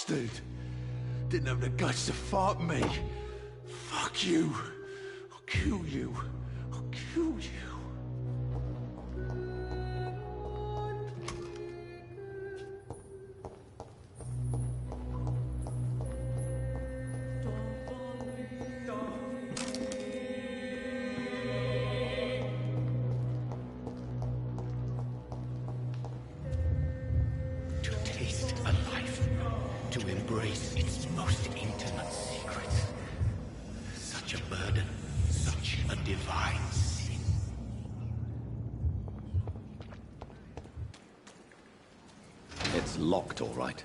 bastard! Didn't have the guts to fight me. Fuck you. I'll kill you. I'll kill you. To taste a life, to embrace its most intimate secrets. Such a burden, such a divine sin. It's locked, all right.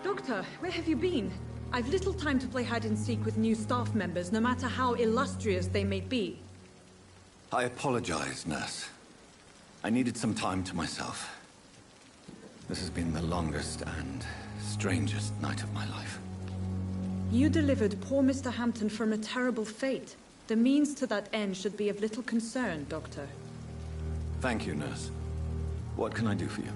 Doctor, where have you been? I've little time to play hide-and-seek with new staff members, no matter how illustrious they may be. I apologize, nurse. I needed some time to myself. This has been the longest and strangest night of my life. You delivered poor Mr. Hampton from a terrible fate. The means to that end should be of little concern, Doctor. Thank you, nurse. What can I do for you?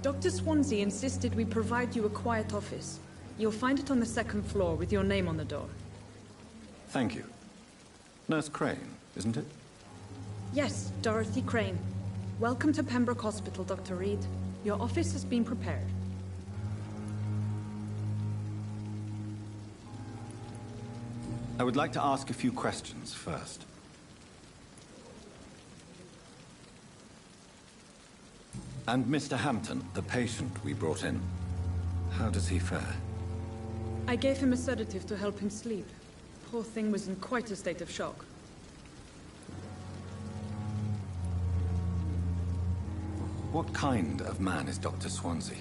Dr. Swansea insisted we provide you a quiet office. You'll find it on the second floor with your name on the door. Thank you. Nurse Crane, isn't it? Yes, Dorothy Crane. Welcome to Pembroke Hospital, Dr. Reed. Your office has been prepared. I would like to ask a few questions first. And Mr. Hampton, the patient we brought in, how does he fare? I gave him a sedative to help him sleep. Poor thing was in quite a state of shock. What kind of man is Dr. Swansea?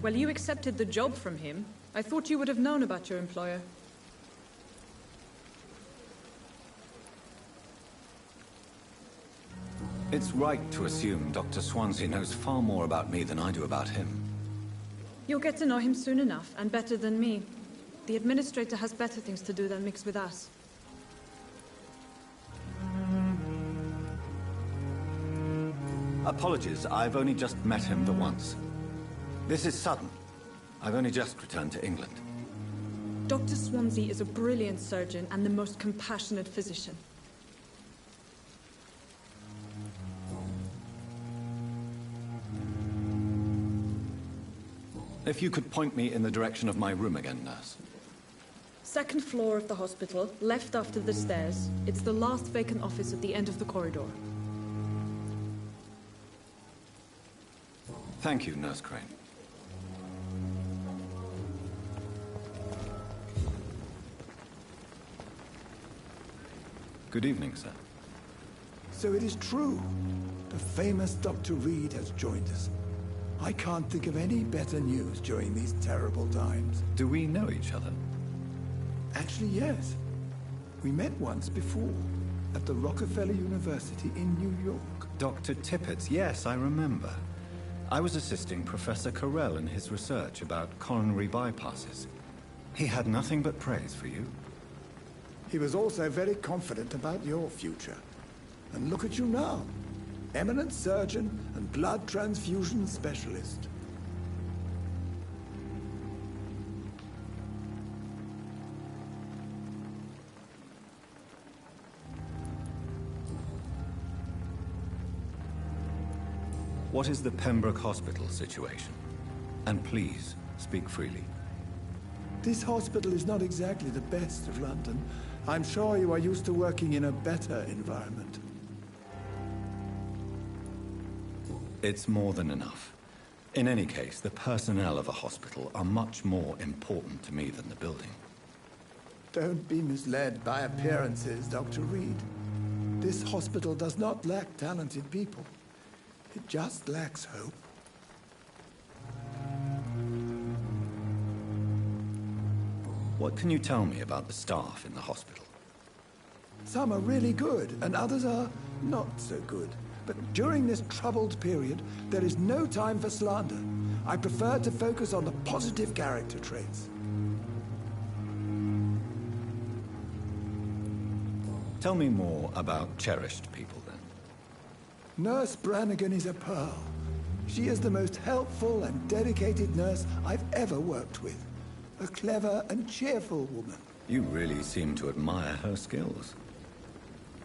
Well, you accepted the job from him. I thought you would have known about your employer. It's right to assume Dr. Swansea knows far more about me than I do about him. You'll get to know him soon enough, and better than me. The administrator has better things to do than mix with us. Apologies, I've only just met him the once. This is sudden. I've only just returned to England. Dr. Swansea is a brilliant surgeon and the most compassionate physician. If you could point me in the direction of my room again, nurse. Second floor of the hospital, left after the stairs. It's the last vacant office at the end of the corridor. Thank you, Nurse Crane. Good evening, sir. So it is true. The famous Dr. Reed has joined us. I can't think of any better news during these terrible times. Do we know each other? Actually, yes. We met once before, at the Rockefeller University in New York. Dr. Tippett, yes, I remember. I was assisting Professor Carell in his research about coronary bypasses. He had nothing but praise for you. He was also very confident about your future. And look at you now. Eminent surgeon and blood transfusion specialist. What is the Pembroke Hospital situation? And please, speak freely. This hospital is not exactly the best of London. I'm sure you are used to working in a better environment. It's more than enough. In any case, the personnel of a hospital are much more important to me than the building. Don't be misled by appearances, Dr. Reed. This hospital does not lack talented people. It just lacks hope. What can you tell me about the staff in the hospital? Some are really good, and others are not so good. But during this troubled period, there is no time for slander. I prefer to focus on the positive character traits. Tell me more about cherished people, then. Nurse Brannigan is a pearl. She is the most helpful and dedicated nurse I've ever worked with. A clever and cheerful woman. You really seem to admire her skills.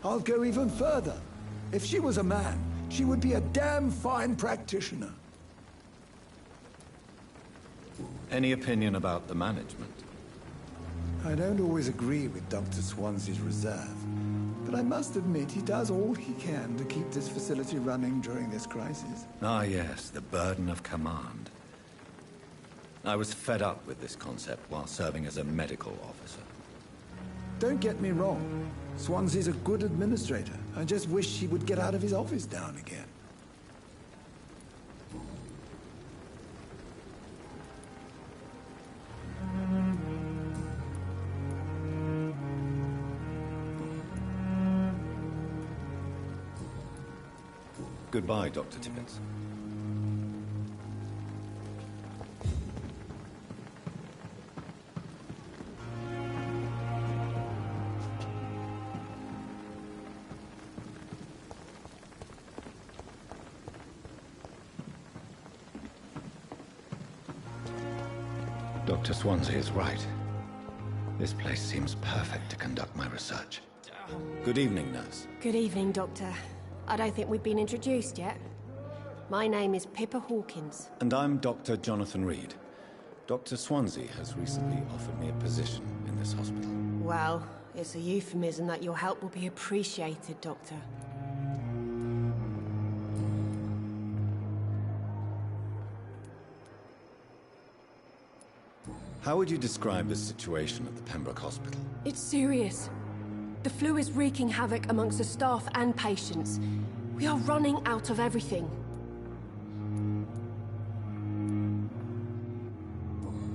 I'll go even further. If she was a man, she would be a damn fine practitioner. Any opinion about the management? I don't always agree with Dr. Swansea's reserve, but I must admit he does all he can to keep this facility running during this crisis. Ah, yes, the burden of command. I was fed up with this concept while serving as a medical officer. Don't get me wrong. Swansea's a good administrator. I just wish he would get out of his office down again. Goodbye, Dr. Tibbets. Dr. Swansea is right. This place seems perfect to conduct my research. Good evening, nurse. Good evening, Doctor. I don't think we've been introduced yet. My name is Pippa Hawkins. And I'm Dr. Jonathan Reed. Dr. Swansea has recently offered me a position in this hospital. Well, it's a euphemism that your help will be appreciated, Doctor. How would you describe the situation at the Pembroke Hospital? It's serious. The flu is wreaking havoc amongst the staff and patients. We are running out of everything.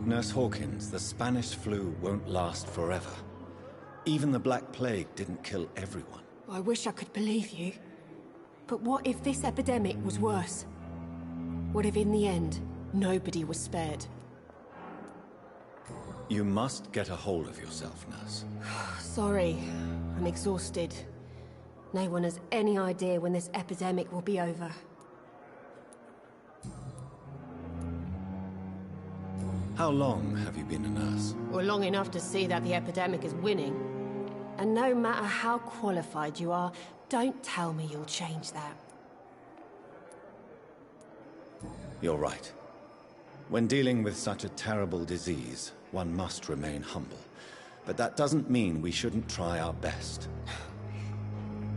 Nurse Hawkins, the Spanish flu won't last forever. Even the Black Plague didn't kill everyone. I wish I could believe you. But what if this epidemic was worse? What if in the end, nobody was spared? You must get a hold of yourself, nurse. Sorry, I'm exhausted. No one has any idea when this epidemic will be over. How long have you been a nurse? Well, long enough to see that the epidemic is winning. And no matter how qualified you are, don't tell me you'll change that. You're right. When dealing with such a terrible disease, one must remain humble. But that doesn't mean we shouldn't try our best.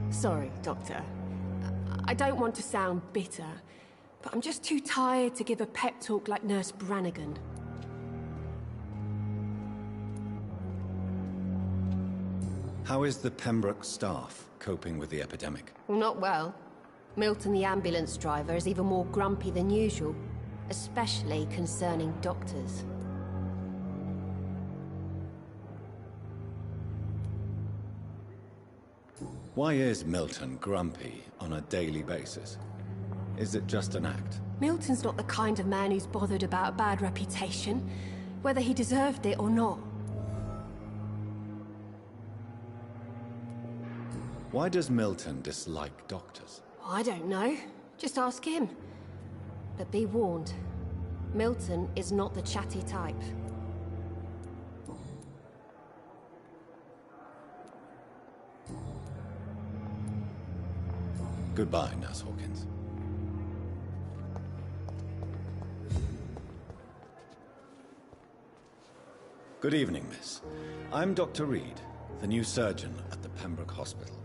Sorry, Doctor. I don't want to sound bitter, but I'm just too tired to give a pep talk like Nurse Brannigan. How is the Pembroke staff coping with the epidemic? Well, not well. Milton, the ambulance driver, is even more grumpy than usual, especially concerning doctors. Why is Milton grumpy on a daily basis? Is it just an act? Milton's not the kind of man who's bothered about a bad reputation, whether he deserved it or not. Why does Milton dislike doctors? I don't know. Just ask him. But be warned, Milton is not the chatty type. Goodbye, Nurse Hawkins. Good evening, miss. I'm Dr. Reed, the new surgeon at the Pembroke Hospital.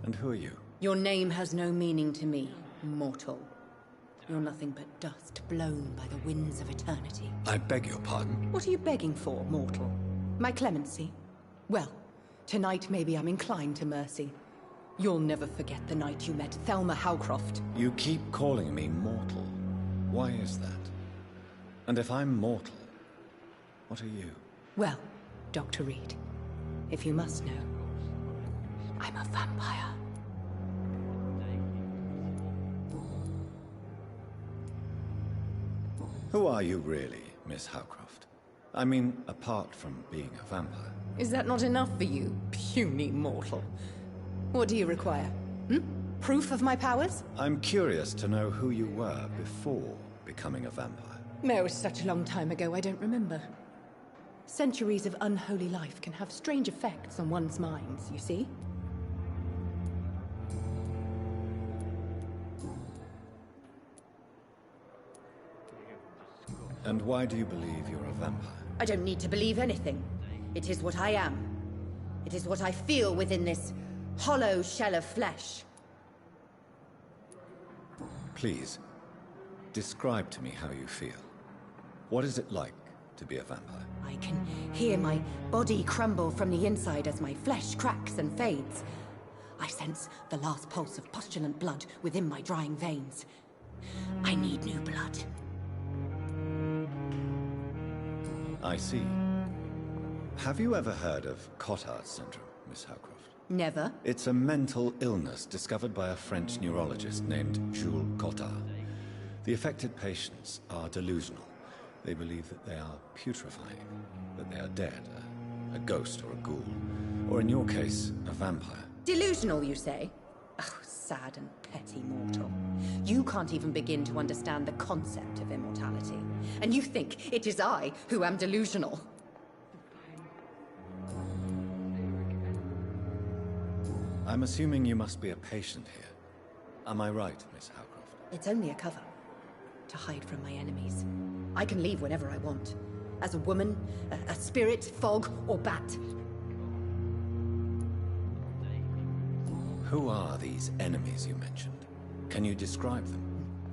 And who are you? Your name has no meaning to me, mortal. You're nothing but dust blown by the winds of eternity. I beg your pardon? What are you begging for, mortal? My clemency? Well, tonight maybe I'm inclined to mercy. You'll never forget the night you met Thelma Howcroft. You keep calling me mortal. Why is that? And if I'm mortal, what are you? Well, Dr. Reed, if you must know, I'm a vampire. Who are you really, Miss Howcroft? I mean, apart from being a vampire. Is that not enough for you, puny mortal? What do you require? Proof of my powers? I'm curious to know who you were before becoming a vampire. It was such a long time ago, I don't remember. Centuries of unholy life can have strange effects on one's minds, you see? And why do you believe you're a vampire? I don't need to believe anything. It is what I am. It is what I feel within this hollow shell of flesh. Please, describe to me how you feel. What is it like to be a vampire? I can hear my body crumble from the inside as my flesh cracks and fades. I sense the last pulse of postulant blood within my drying veins. I need new blood. I see. Have you ever heard of Cotard syndrome, Miss Howcroft? Never. It's a mental illness discovered by a French neurologist named Jules Cotard. The affected patients are delusional. They believe that they are putrefying, that they are dead, a ghost or a ghoul, or in your case, a vampire. Delusional, you say? Oh, sad and petty mortal. You can't even begin to understand the concept of immortality. And you think it is I who am delusional. I'm assuming you must be a patient here. Am I right, Miss Howcroft? It's only a cover. To hide from my enemies. I can leave whenever I want. As a woman, a spirit, fog, or bat. Who are these enemies you mentioned? Can you describe them?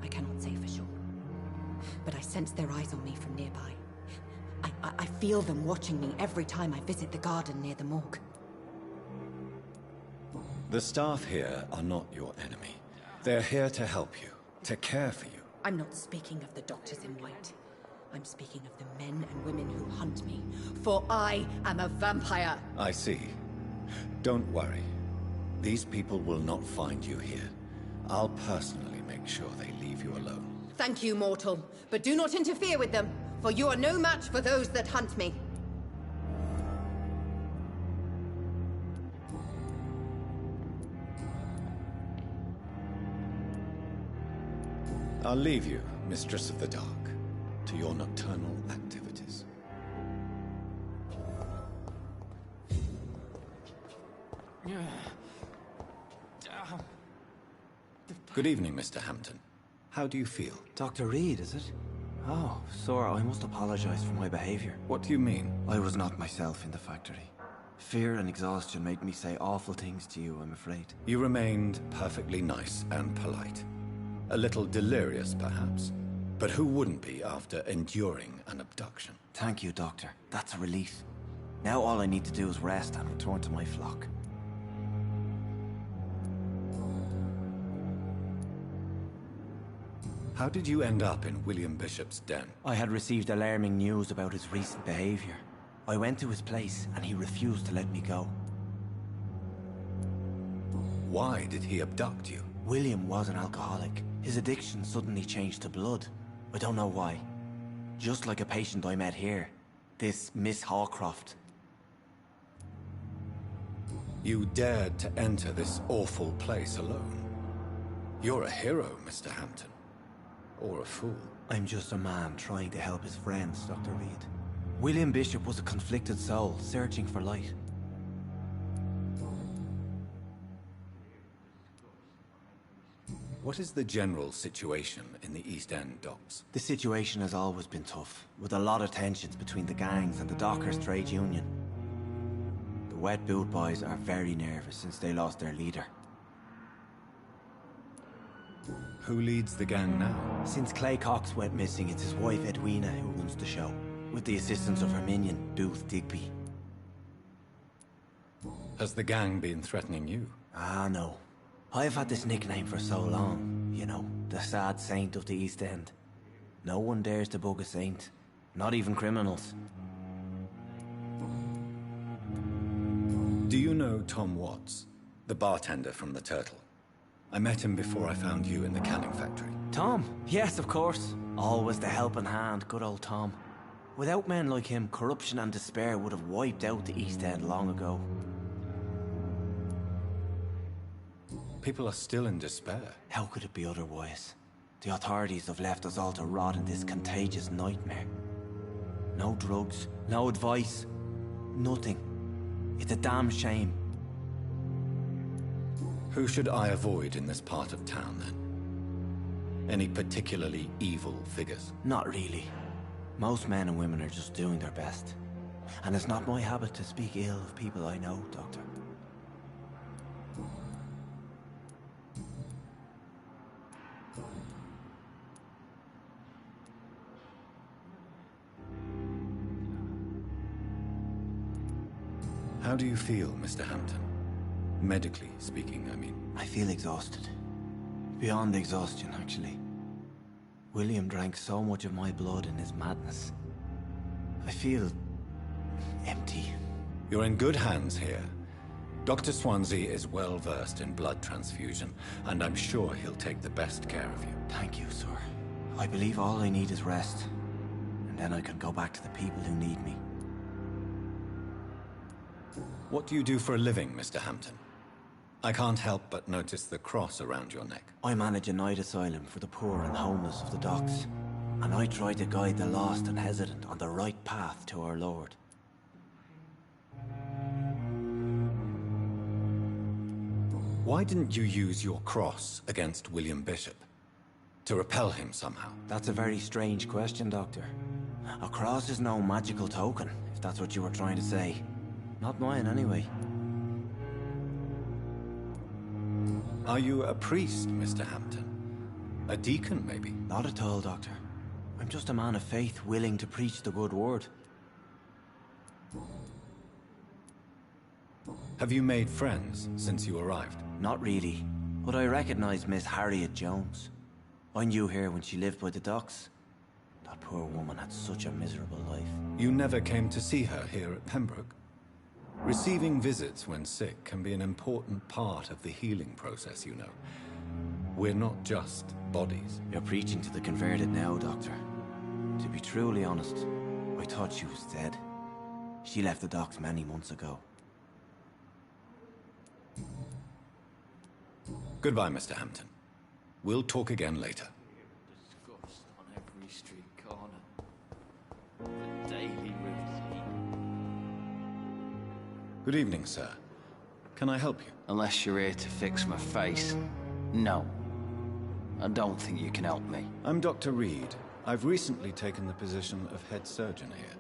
I cannot say for sure. But I sense their eyes on me from nearby. I feel them watching me every time I visit the garden near the morgue. The staff here are not your enemy. They're here to help you, to care for you. I'm not speaking of the doctors in white. I'm speaking of the men and women who hunt me. For I am a vampire! I see. Don't worry. These people will not find you here. I'll personally make sure they leave you alone. Thank you, mortal. But do not interfere with them, for you are no match for those that hunt me. I'll leave you, Mistress of the Dark, to your nocturnal activities. Good evening, Mr. Hampton. How do you feel? Dr. Reed, is it? Oh, sir, I must apologize for my behavior. What do you mean? I was not myself in the factory. Fear and exhaustion made me say awful things to you, I'm afraid. You remained perfectly nice and polite. A little delirious, perhaps. But who wouldn't be after enduring an abduction? Thank you, Doctor. That's a relief. Now all I need to do is rest and return to my flock. How did you end up in William Bishop's den? I had received alarming news about his recent behavior. I went to his place and he refused to let me go. Why did he abduct you? William was an alcoholic. His addiction suddenly changed to blood. I don't know why. Just like a patient I met here. This Miss Hawcroft. You dared to enter this awful place alone. You're a hero, Mr. Hampton. Or a fool. I'm just a man trying to help his friends, Dr. Reed. William Bishop was a conflicted soul, searching for light. What is the general situation in the East End docks? The situation has always been tough, with a lot of tensions between the gangs and the Dockers Trade Union. The Wet Boot Boys are very nervous since they lost their leader. Who leads the gang now? Since Clay Cox went missing, it's his wife Edwina who runs the show, with the assistance of her minion, Booth Digby. Has the gang been threatening you? Ah, no. I've had this nickname for so long, you know, the sad saint of the East End. No one dares to bug a saint, not even criminals. Do you know Tom Watts, the bartender from the Turtle? I met him before I found you in the canning factory. Tom? Yes, of course. Always the helping hand, good old Tom. Without men like him, corruption and despair would have wiped out the East End long ago. People are still in despair. How could it be otherwise? The authorities have left us all to rot in this contagious nightmare. No drugs, no advice, nothing. It's a damn shame. Who should I avoid in this part of town, then? Any particularly evil figures? Not really. Most men and women are just doing their best. And it's not my habit to speak ill of people I know, Doctor. How do you feel, Mr. Hampton? Medically speaking, I mean. I feel exhausted. Beyond exhaustion, actually. William drank so much of my blood in his madness. I feel empty. You're in good hands here. Dr. Swansea is well versed in blood transfusion, and I'm sure he'll take the best care of you. Thank you, sir. I believe all I need is rest. And then I can go back to the people who need me. What do you do for a living, Mr. Hampton? I can't help but notice the cross around your neck. I manage a night asylum for the poor and homeless of the docks. And I try to guide the lost and hesitant on the right path to our Lord. Why didn't you use your cross against William Bishop? To repel him somehow? That's a very strange question, Doctor. A cross is no magical token, if that's what you were trying to say. Not mine, anyway. Are you a priest, Mr. Hampton? A deacon, maybe? Not at all, Doctor. I'm just a man of faith willing to preach the good word. Have you made friends since you arrived? Not really, but I recognize Miss Harriet Jones. I knew her when she lived by the docks. That poor woman had such a miserable life. You never came to see her here at Pembroke? Receiving visits when sick can be an important part of the healing process, you know. We're not just bodies. You're preaching to the converted now, Doctor. To be truly honest, I thought she was dead. She left the docks many months ago. Goodbye, Mr. Hampton. We'll talk again later. Discussed on every street corner. The daily routine. Good evening, sir. Can I help you? Unless you're here to fix my face. No. I don't think you can help me. I'm Dr. Reed. I've recently taken the position of head surgeon here.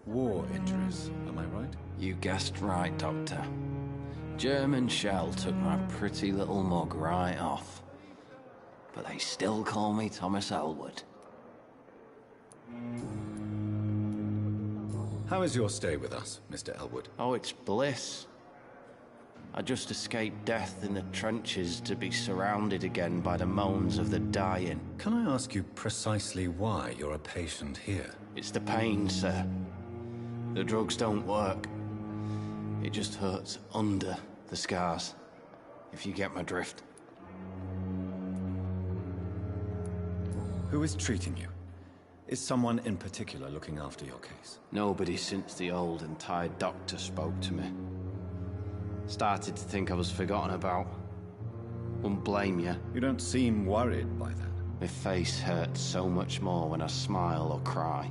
War injuries, am I right? You guessed right, Doctor. German shell took my pretty little mug right off. But they still call me Thomas Elwood. How is your stay with us, Mr. Elwood? Oh, it's bliss. I just escaped death in the trenches to be surrounded again by the moans of the dying. Can I ask you precisely why you're a patient here? It's the pain, sir. The drugs don't work. It just hurts under the scars, if you get my drift. Who is treating you? Is someone in particular looking after your case? Nobody since the old and tired doctor spoke to me. Started to think I was forgotten about. Wouldn't blame you. You don't seem worried by that. My face hurts so much more when I smile or cry.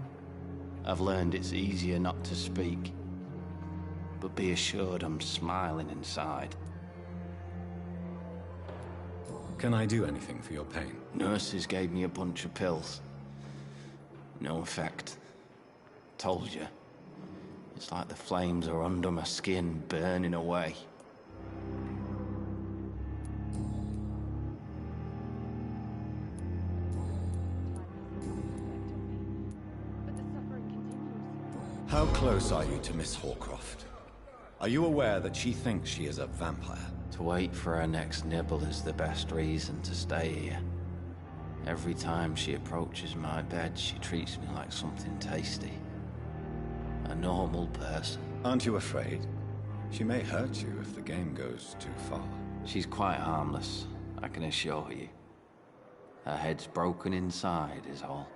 I've learned it's easier not to speak. But be assured I'm smiling inside. Can I do anything for your pain? Nurses gave me a bunch of pills. No effect. Told you. It's like the flames are under my skin, burning away. How close are you to Miss Horcroft? Are you aware that she thinks she is a vampire? To wait for her next nibble is the best reason to stay here. Every time she approaches my bed, she treats me like something tasty. A normal person. Aren't you afraid? She may hurt you if the game goes too far. She's quite harmless, I can assure you. Her head's broken inside is all.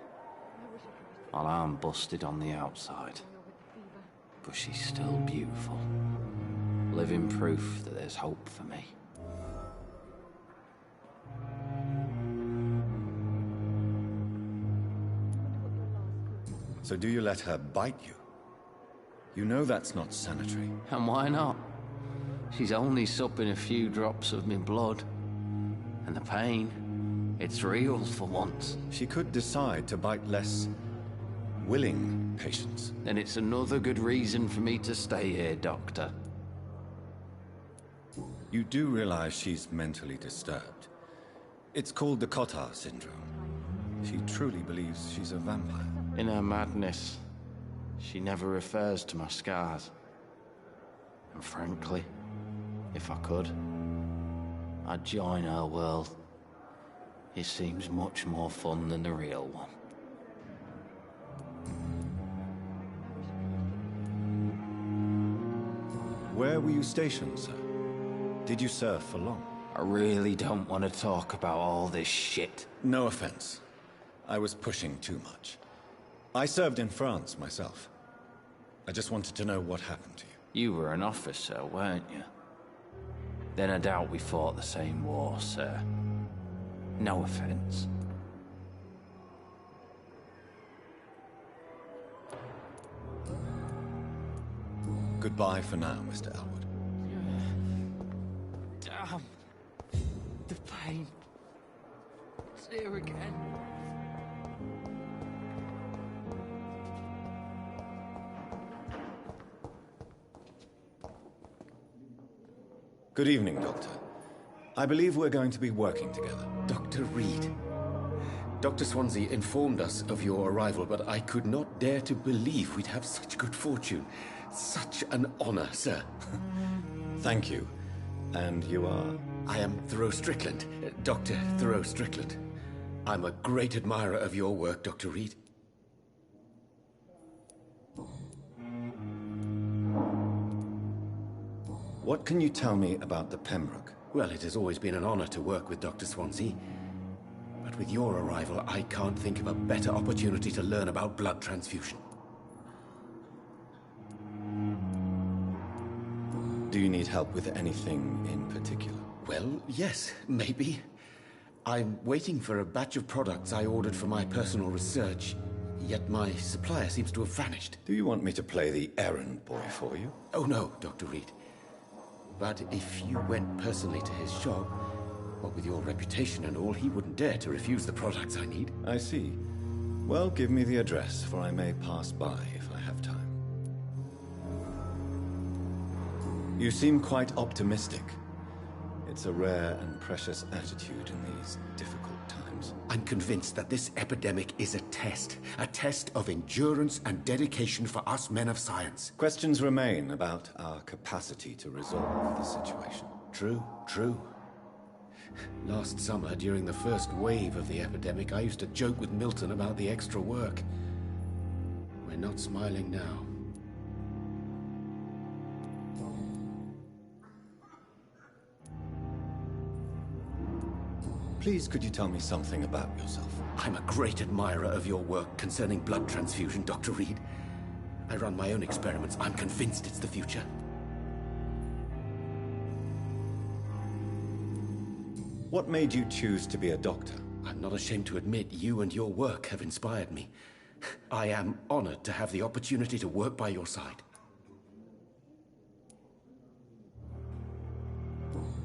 While I'm busted on the outside. But she's still beautiful. Living proof that there's hope for me. So do you let her bite you? You know that's not sanitary. And why not? She's only supping a few drops of me blood. And the pain, it's real for once. She could decide to bite less willing patients. Then it's another good reason for me to stay here, Doctor. You do realize she's mentally disturbed. It's called the Cotard syndrome. She truly believes she's a vampire. In her madness, she never refers to my scars. And frankly, if I could, I'd join her world. It seems much more fun than the real one. Where were you stationed, sir? Did you serve for long? I really don't want to talk about all this shit. No offense. I was pushing too much. I served in France myself. I just wanted to know what happened to you. You were an officer, weren't you? Then I doubt we fought the same war, sir. No offense. Goodbye for now, Mr. Elwood. Damn. The pain. It's here again. Good evening, Doctor. I believe we're going to be working together. Dr. Reed. Dr. Swansea informed us of your arrival, but I could not dare to believe we'd have such good fortune. Such an honor, sir. Thank you. And you are? I am Thoreau Strickland, Dr. Thoreau Strickland. I'm a great admirer of your work, Dr. Reed. What can you tell me about the Pembroke? Well, it has always been an honor to work with Dr. Swansea. But with your arrival, I can't think of a better opportunity to learn about blood transfusion. Do you need help with anything in particular? Well, yes, maybe. I'm waiting for a batch of products I ordered for my personal research, yet my supplier seems to have vanished. Do you want me to play the errand boy for you? Oh no, Dr. Reed. But if you went personally to his shop, what with your reputation and all, he wouldn't dare to refuse the products I need. I see. Well, give me the address, for I may pass by if I have time. You seem quite optimistic. It's a rare and precious attitude in these difficult times. I'm convinced that this epidemic is a test of endurance and dedication for us men of science. Questions remain about our capacity to resolve the situation. True, true. Last summer, during the first wave of the epidemic, I used to joke with Milton about the extra work. We're not smiling now. Please, could you tell me something about yourself? I'm a great admirer of your work concerning blood transfusion, Dr. Reed. I run my own experiments. I'm convinced it's the future. What made you choose to be a doctor? I'm not ashamed to admit you and your work have inspired me. I am honored to have the opportunity to work by your side.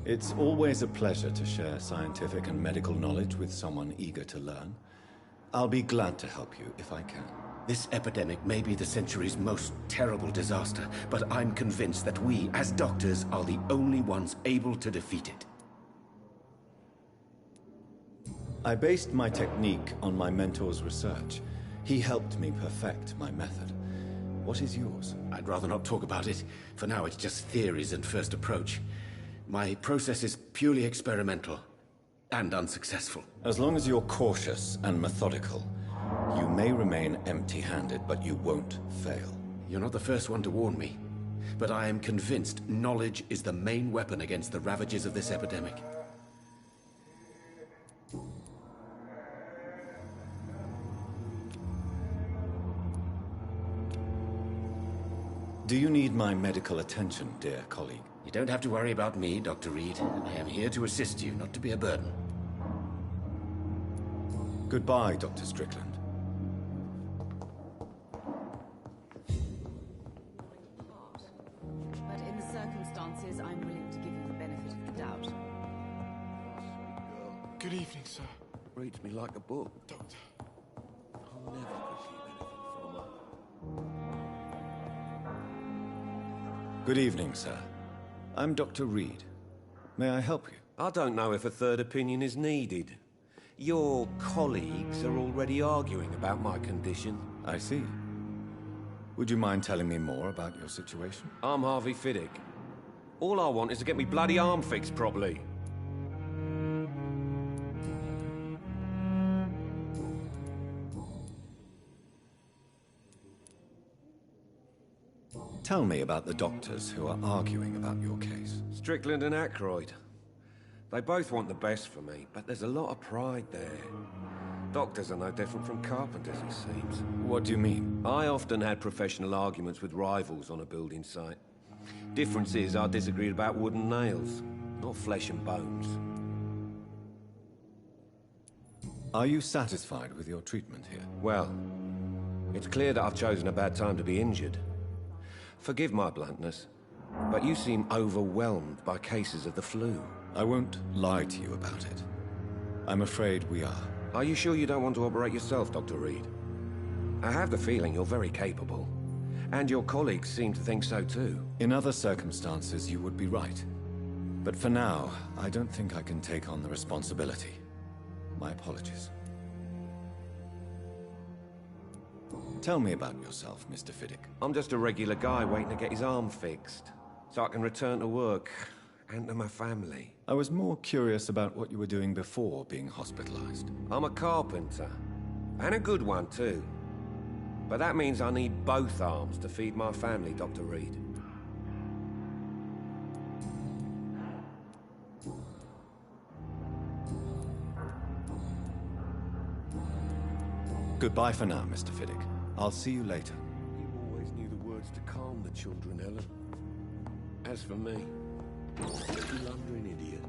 It's always a pleasure to share scientific and medical knowledge with someone eager to learn. I'll be glad to help you if I can. This epidemic may be the century's most terrible disaster, but I'm convinced that we, as doctors, are the only ones able to defeat it. I based my technique on my mentor's research. He helped me perfect my method. What is yours? I'd rather not talk about it. For now, it's just theories and first approach. My process is purely experimental and unsuccessful. As long as you're cautious and methodical, you may remain empty-handed, but you won't fail. You're not the first one to warn me, but I am convinced knowledge is the main weapon against the ravages of this epidemic. Do you need my medical attention, dear colleague? You don't have to worry about me, Dr. Reed. I am here to assist you, not to be a burden. Goodbye, Dr. Strickland. But in the circumstances, I'm willing to give you the benefit of the doubt. Good evening, sir. Reads me like a book. Doctor. I'll never receive anything from her. Good evening, sir. I'm Dr. Reed. May I help you? I don't know if a third opinion is needed. Your colleagues are already arguing about my condition. I see. Would you mind telling me more about your situation? I'm Harvey Fiddick. All I want is to get me bloody arm fixed properly. Tell me about the doctors who are arguing about your case. Strickland and Aykroyd. They both want the best for me, but there's a lot of pride there. Doctors are no different from carpenters, it seems. What do you mean? I often had professional arguments with rivals on a building site. Difference is I disagreed about wood and nails, not flesh and bones. Are you satisfied with your treatment here? Well, it's clear that I've chosen a bad time to be injured. Forgive my bluntness, but you seem overwhelmed by cases of the flu. I won't lie to you about it. I'm afraid we are. Are you sure you don't want to operate yourself, Dr. Reed? I have the feeling you're very capable. And your colleagues seem to think so too. In other circumstances, you would be right. But for now, I don't think I can take on the responsibility. My apologies. Tell me about yourself, Mr. Fiddick. I'm just a regular guy waiting to get his arm fixed, so I can return to work and to my family. I was more curious about what you were doing before being hospitalized. I'm a carpenter, and a good one too. But that means I need both arms to feed my family, Dr. Reed. Goodbye for now, Mr. Fiddick. I'll see you later. You always knew the words to calm the children, Ellen. As for me, you blundering idiot.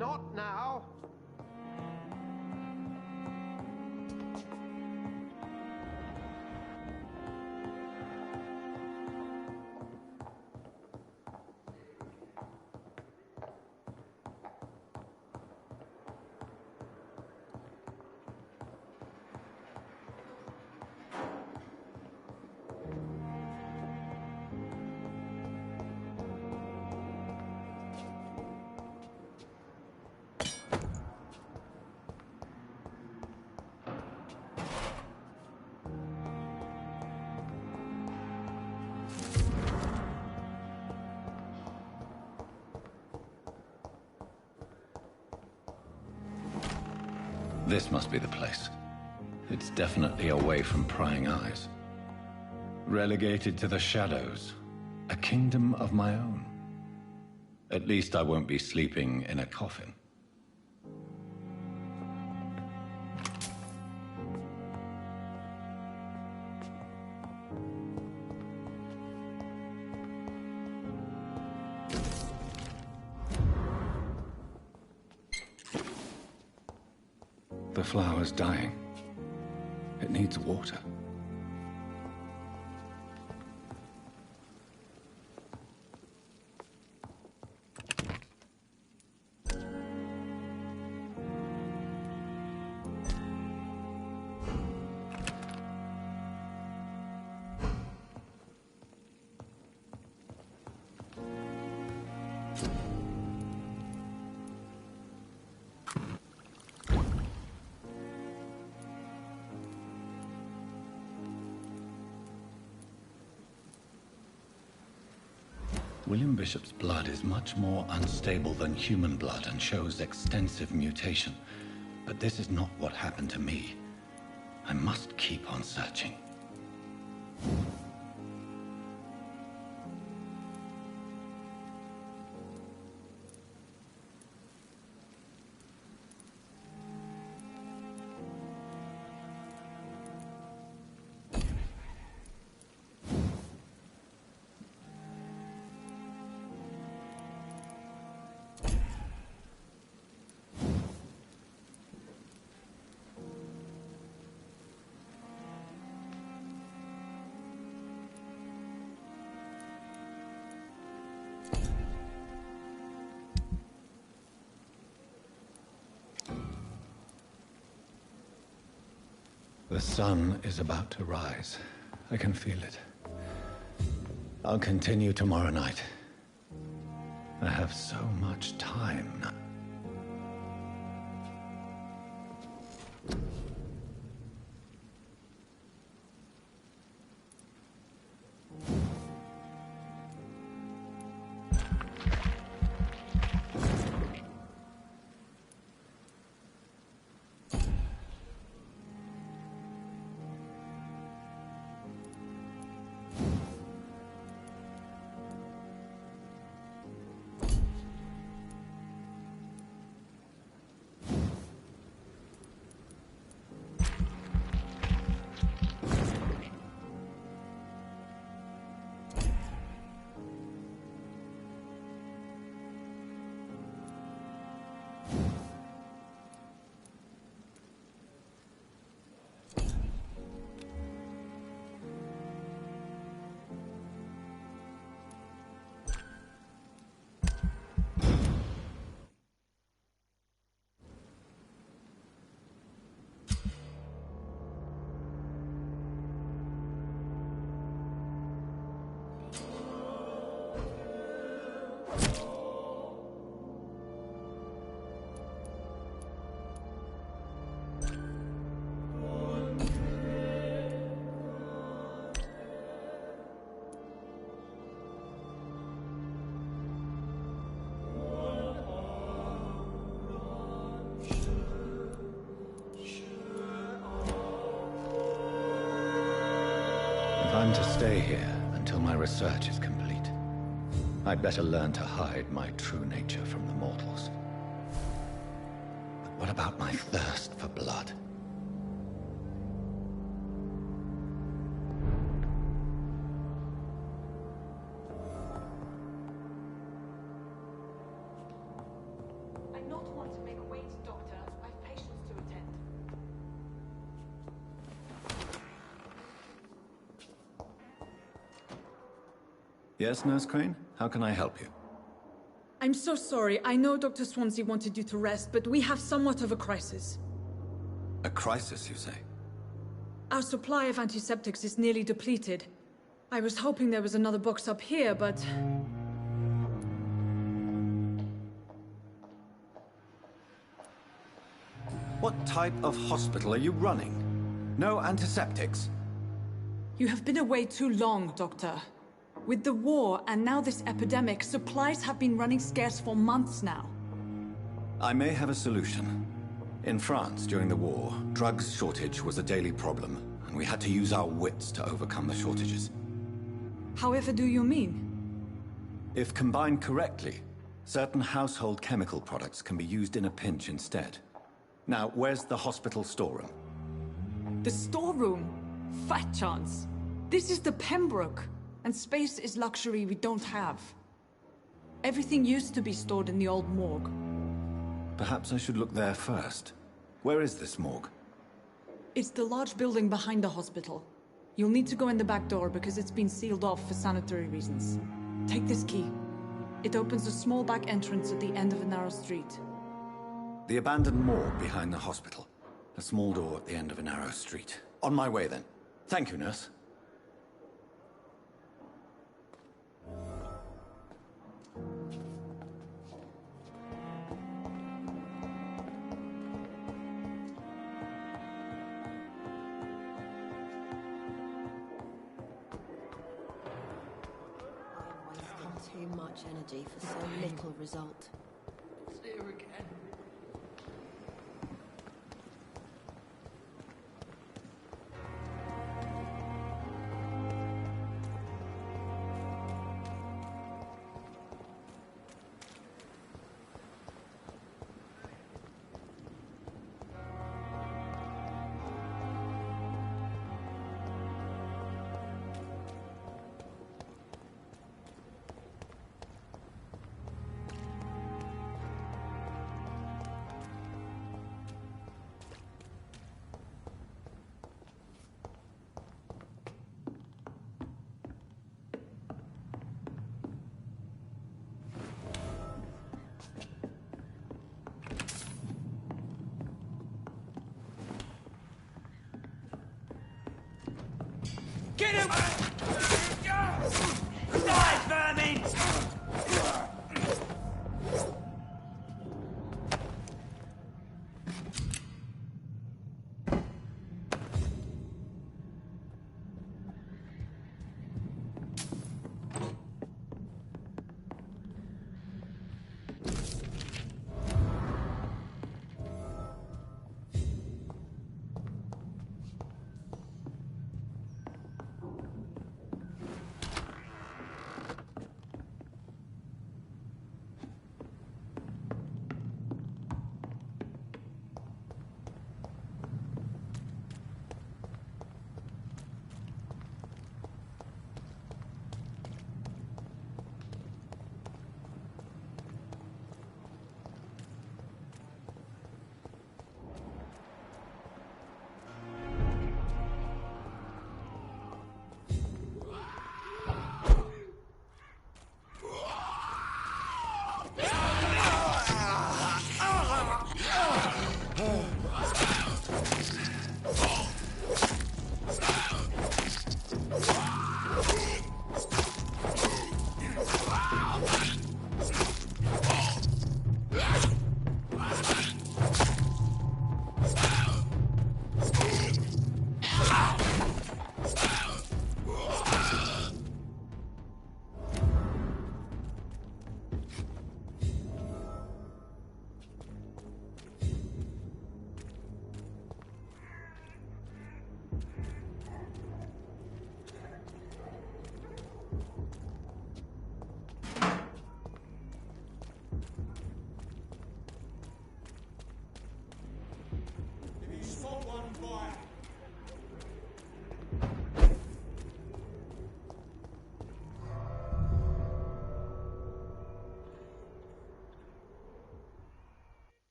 Not now. This must be the place. It's definitely away from prying eyes. Relegated to the shadows. A kingdom of my own. At least I won't be sleeping in a coffin. The flower's dying. It needs water. William Bishop's blood is much more unstable than human blood and shows extensive mutation. But this is not what happened to me. I must keep on searching. The sun is about to rise. I can feel it. I'll continue tomorrow night. I have so much time now. I'm to stay here until my research is complete. I'd better learn to hide my true nature from the mortals. But what about my thirst for blood? I not want to make a wait, Doctor. I've patients to attend. Yes, Nurse Crane? How can I help you? I'm so sorry. I know Dr. Swansea wanted you to rest, but we have somewhat of a crisis. A crisis, you say? Our supply of antiseptics is nearly depleted. I was hoping there was another box up here, but... What type of hospital are you running? No antiseptics? You have been away too long, Doctor. With the war and now this epidemic, supplies have been running scarce for months now. I may have a solution. In France, during the war, drugs shortage was a daily problem, and we had to use our wits to overcome the shortages. However do you mean? If combined correctly, certain household chemical products can be used in a pinch instead. Now, where's the hospital storeroom? The storeroom? Fat chance. This is the Pembroke, and space is luxury we don't have. Everything used to be stored in the old morgue. Perhaps I should look there first. Where is this morgue? It's the large building behind the hospital. You'll need to go in the back door because it's been sealed off for sanitary reasons. Take this key. It opens a small back entrance at the end of a narrow street. The abandoned morgue behind the hospital. A small door at the end of a narrow street. On my way, then. Thank you, nurse. Too much energy for so little result. It's here again. Get him! Die, vermin!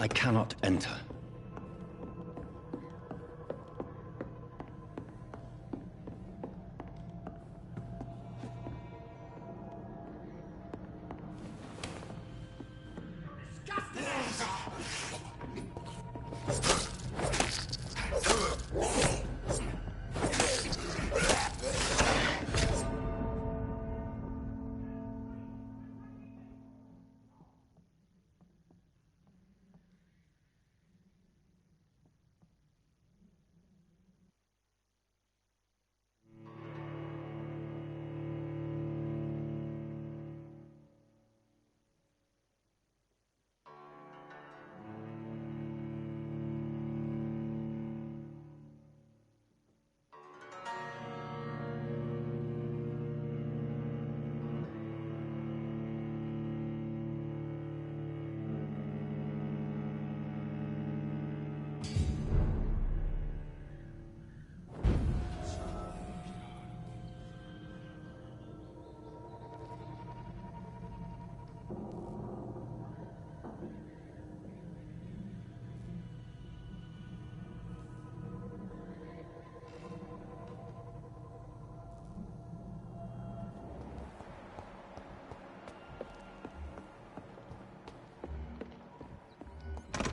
I cannot enter.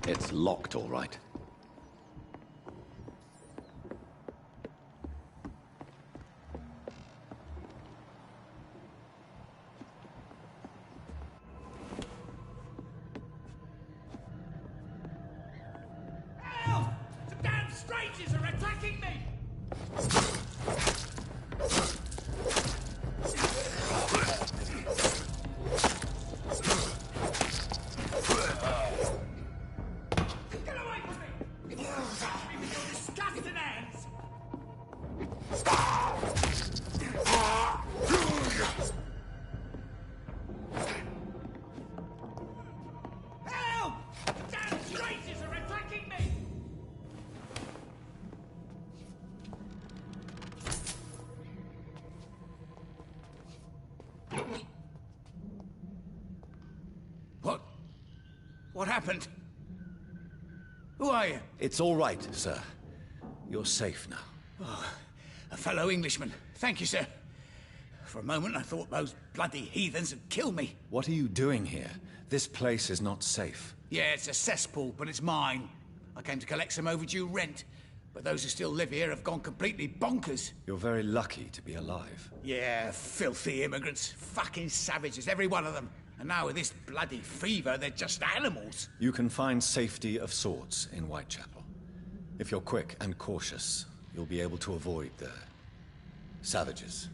It's locked, all right. Help! The damn strangers are attacking me! What happened? Who are you? It's all right, sir. You're safe now. Oh, a fellow Englishman. Thank you, sir. For a moment, I thought those bloody heathens had killed me. What are you doing here? This place is not safe. Yeah, it's a cesspool, but it's mine. I came to collect some overdue rent, but those who still live here have gone completely bonkers. You're very lucky to be alive. Yeah, filthy immigrants. Fucking savages, every one of them. And now with this bloody fever, they're just animals. You can find safety of sorts in Whitechapel. If you're quick and cautious, you'll be able to avoid the savages.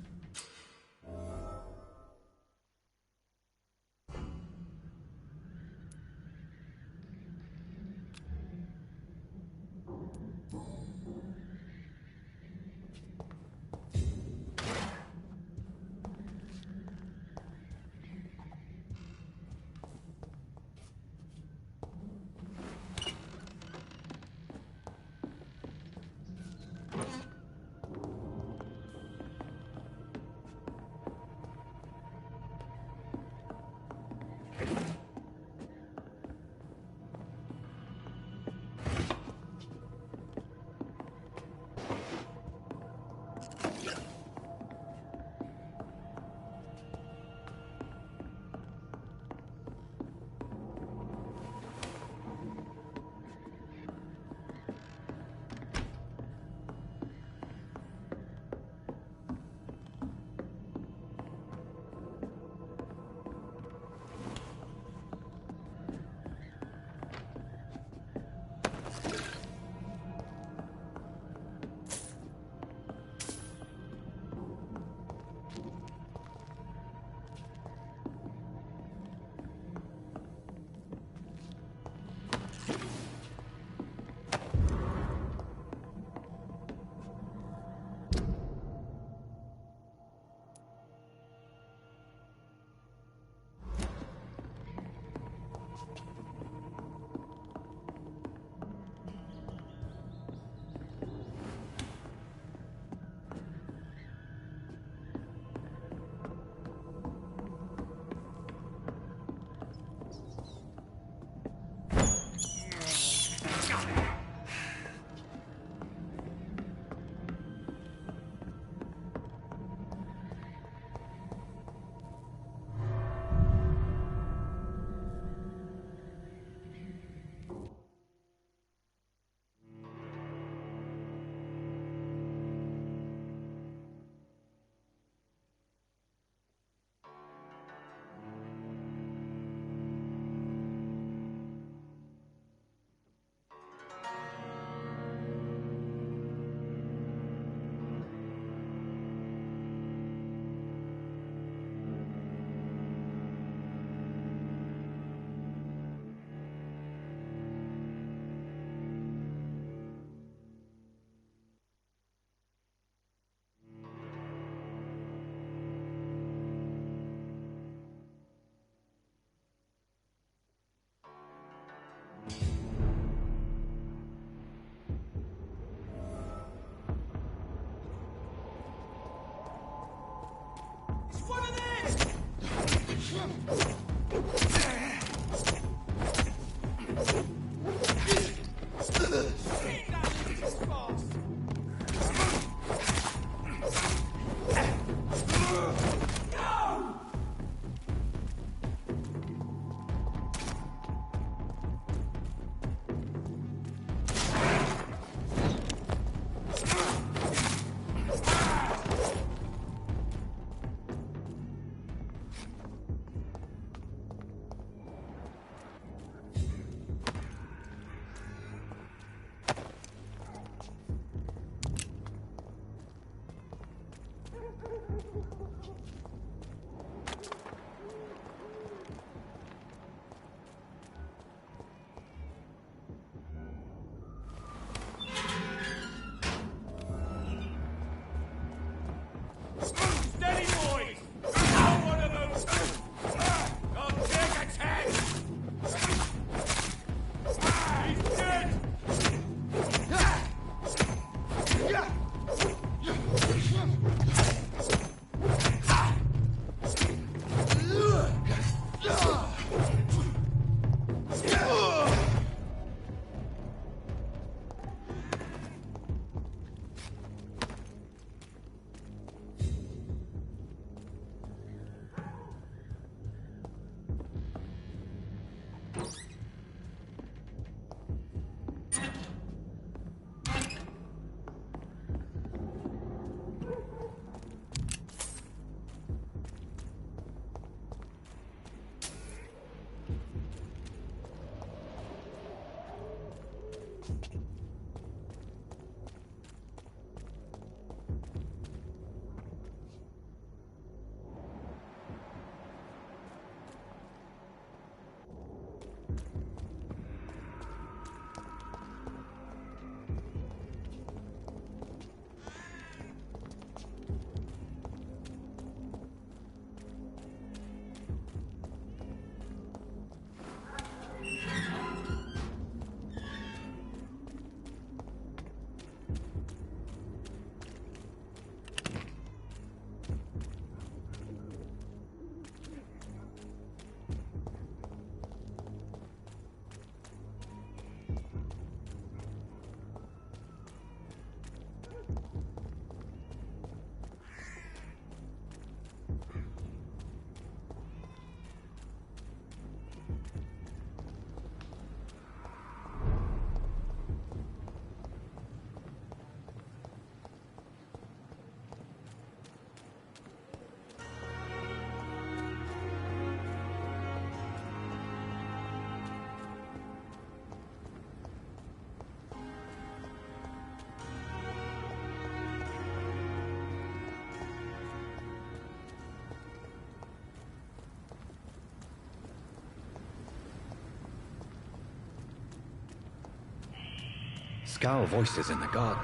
Scowl voices in the garden.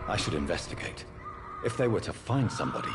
I should investigate. If they were to find somebody...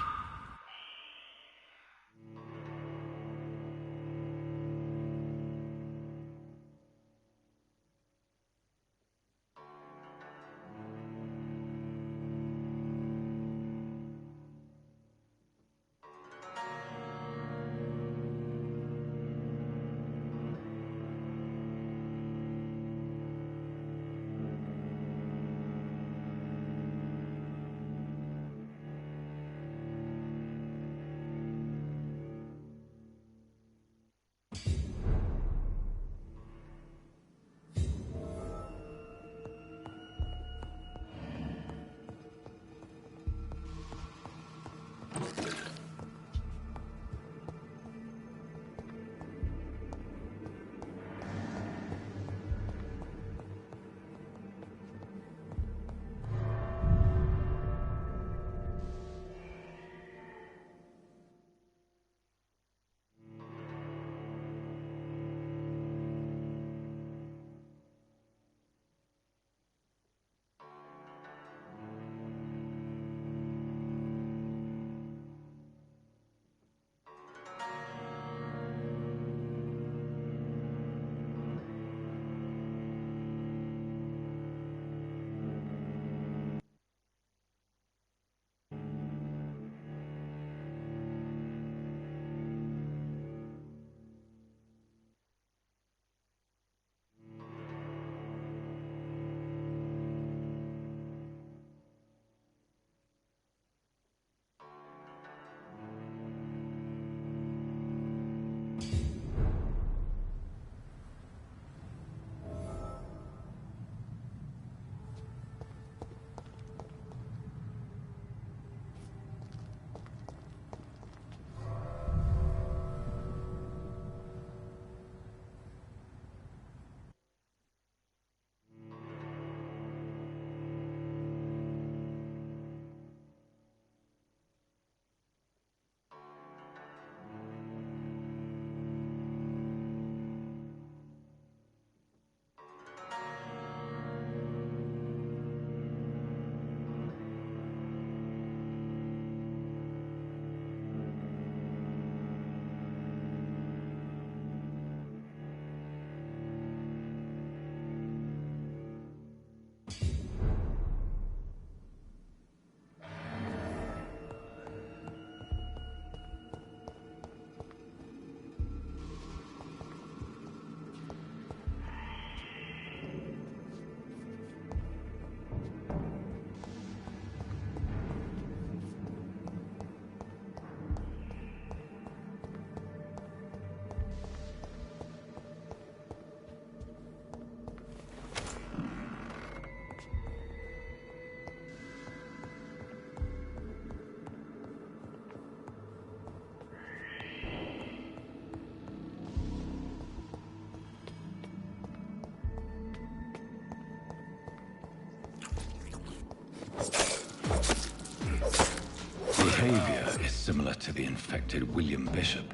behavior is similar to the infected William Bishop.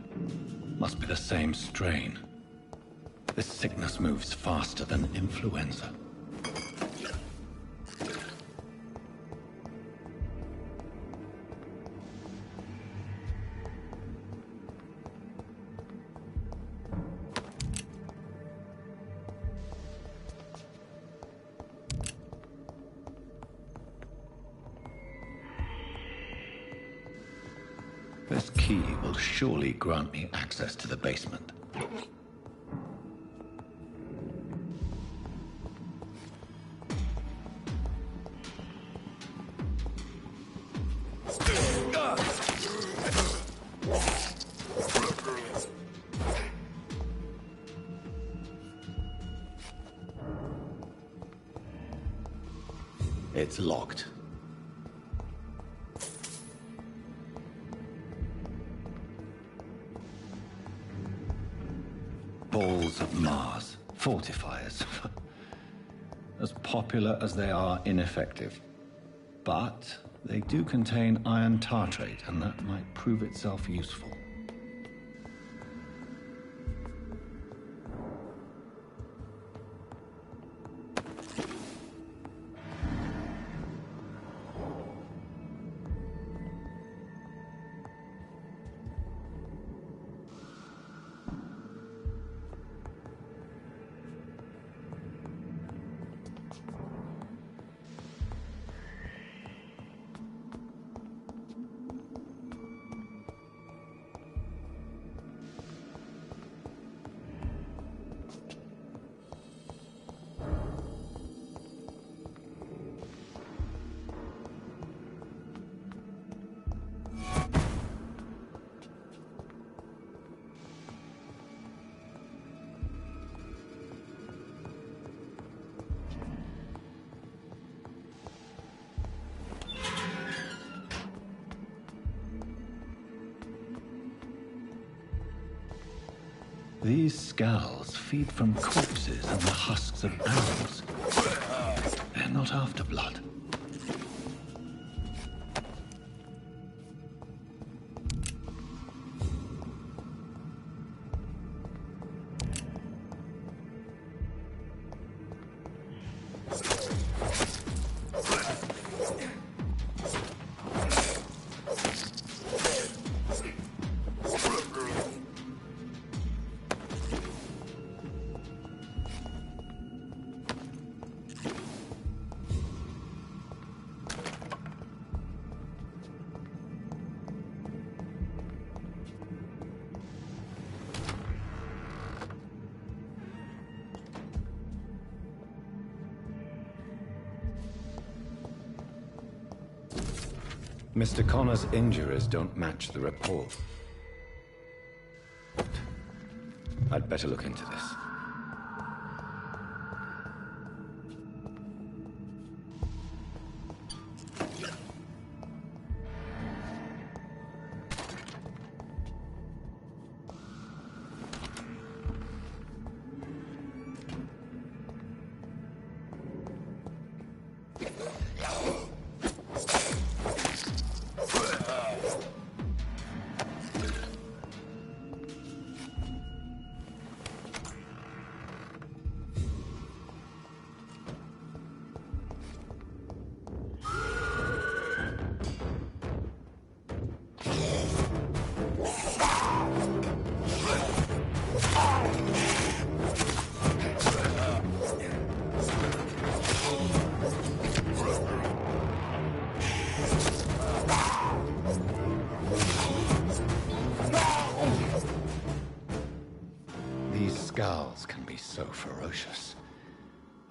Must be the same strain. This sickness moves faster than influenza. This key will surely grant me access to the basement. It's locked. Balls of Mars, fortifiers. As popular as they are ineffective. But they do contain iron tartrate, and that might prove itself useful. These scowls feed from corpses and the husks of animals. They're not after blood. Mr. Connor's injuries don't match the report. I'd better look into this. Scowls can be so ferocious.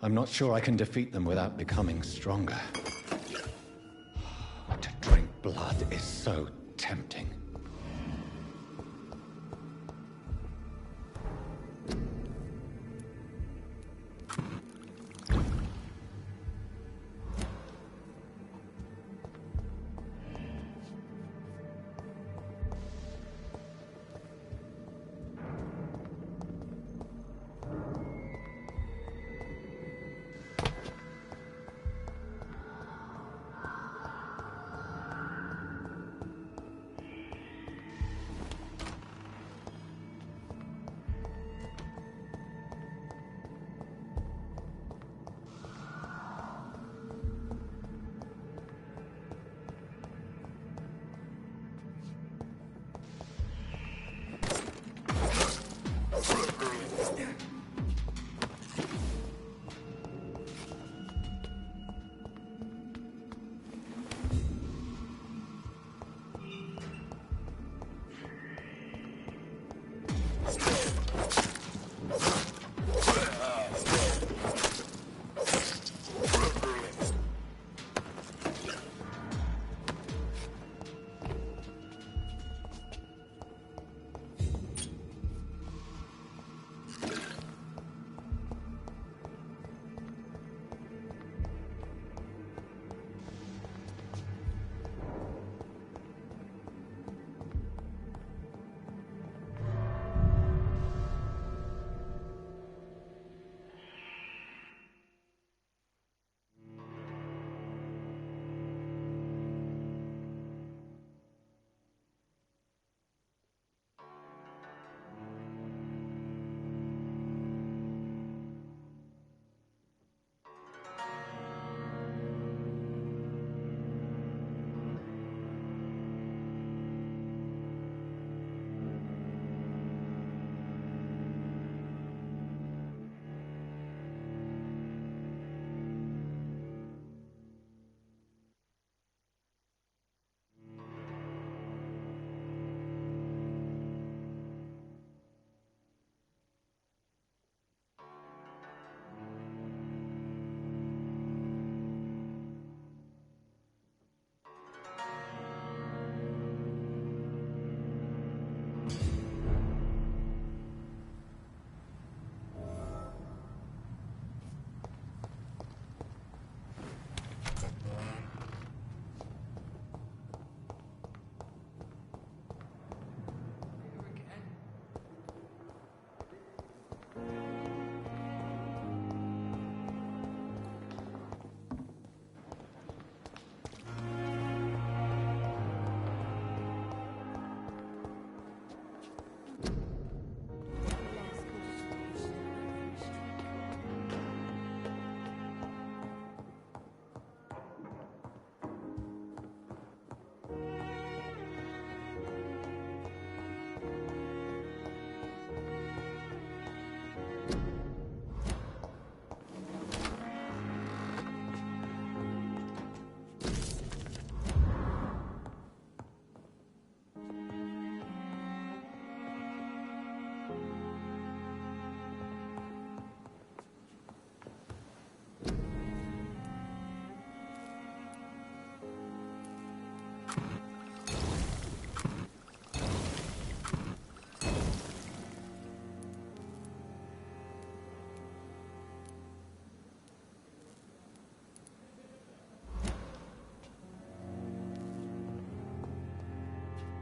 I'm not sure I can defeat them without becoming stronger. To drink blood is so tempting.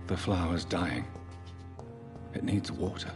The flower's dying. It needs water.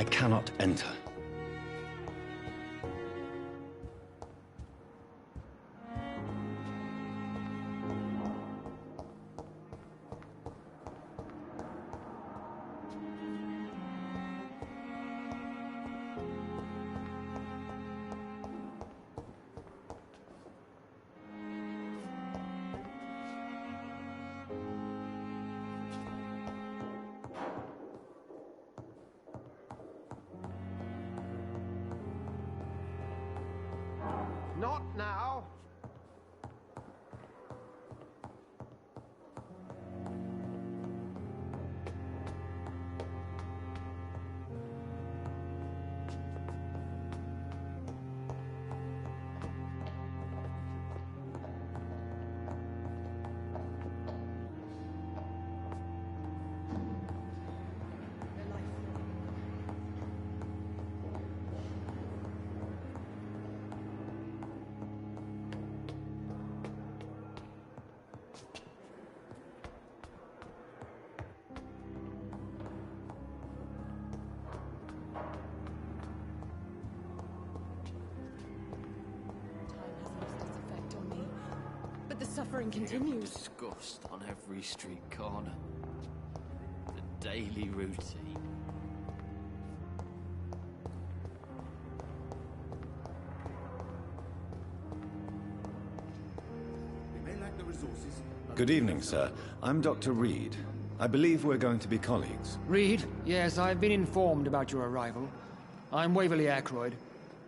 I cannot enter. Not now! The suffering continues. Disgust on every street corner. The daily routine. We may lack the resources. Good evening, sir. I'm Dr. Reed. I believe we're going to be colleagues. Reed? Yes, I've been informed about your arrival. I'm Waverly Ackroyd.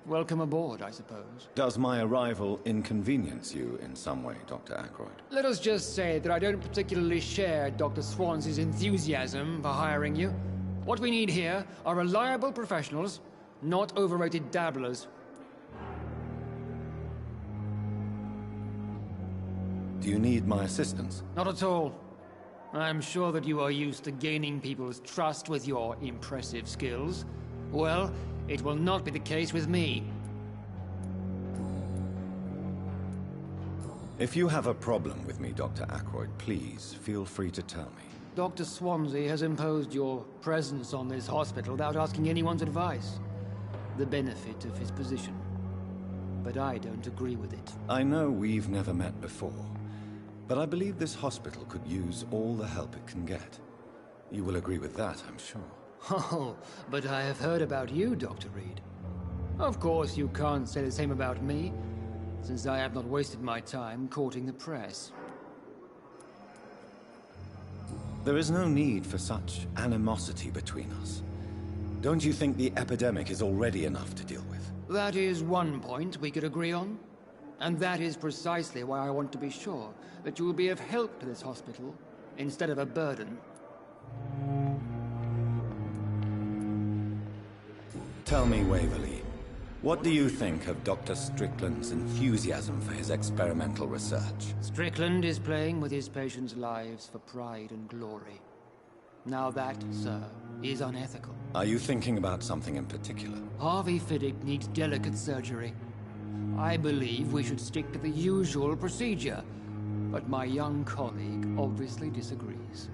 Welcome aboard, I suppose. Does my arrival inconvenience you in some way, Dr. Ackroyd? Let us just say that I don't particularly share Dr. Swansea's enthusiasm for hiring you. What we need here are reliable professionals, not overrated dabblers. Do you need my assistance? Not at all. I'm sure that you are used to gaining people's trust with your impressive skills. Well, it will not be the case with me. If you have a problem with me, Dr. Ackroyd, please feel free to tell me. Dr. Swansea has imposed your presence on this hospital without asking anyone's advice. The benefit of his position. But I don't agree with it. I know we've never met before, but I believe this hospital could use all the help it can get. You will agree with that, I'm sure. Oh, but I have heard about you, Dr. Reed. Of course, you can't say the same about me, since I have not wasted my time courting the press. There is no need for such animosity between us. Don't you think the epidemic is already enough to deal with? That is one point we could agree on. And that is precisely why I want to be sure that you will be of help to this hospital, instead of a burden. Tell me, Waverly, what do you think of Dr. Strickland's enthusiasm for his experimental research? Strickland is playing with his patients' lives for pride and glory. Now that, sir, is unethical. Are you thinking about something in particular? Harvey Fiddick needs delicate surgery. I believe we should stick to the usual procedure, but my young colleague obviously disagrees.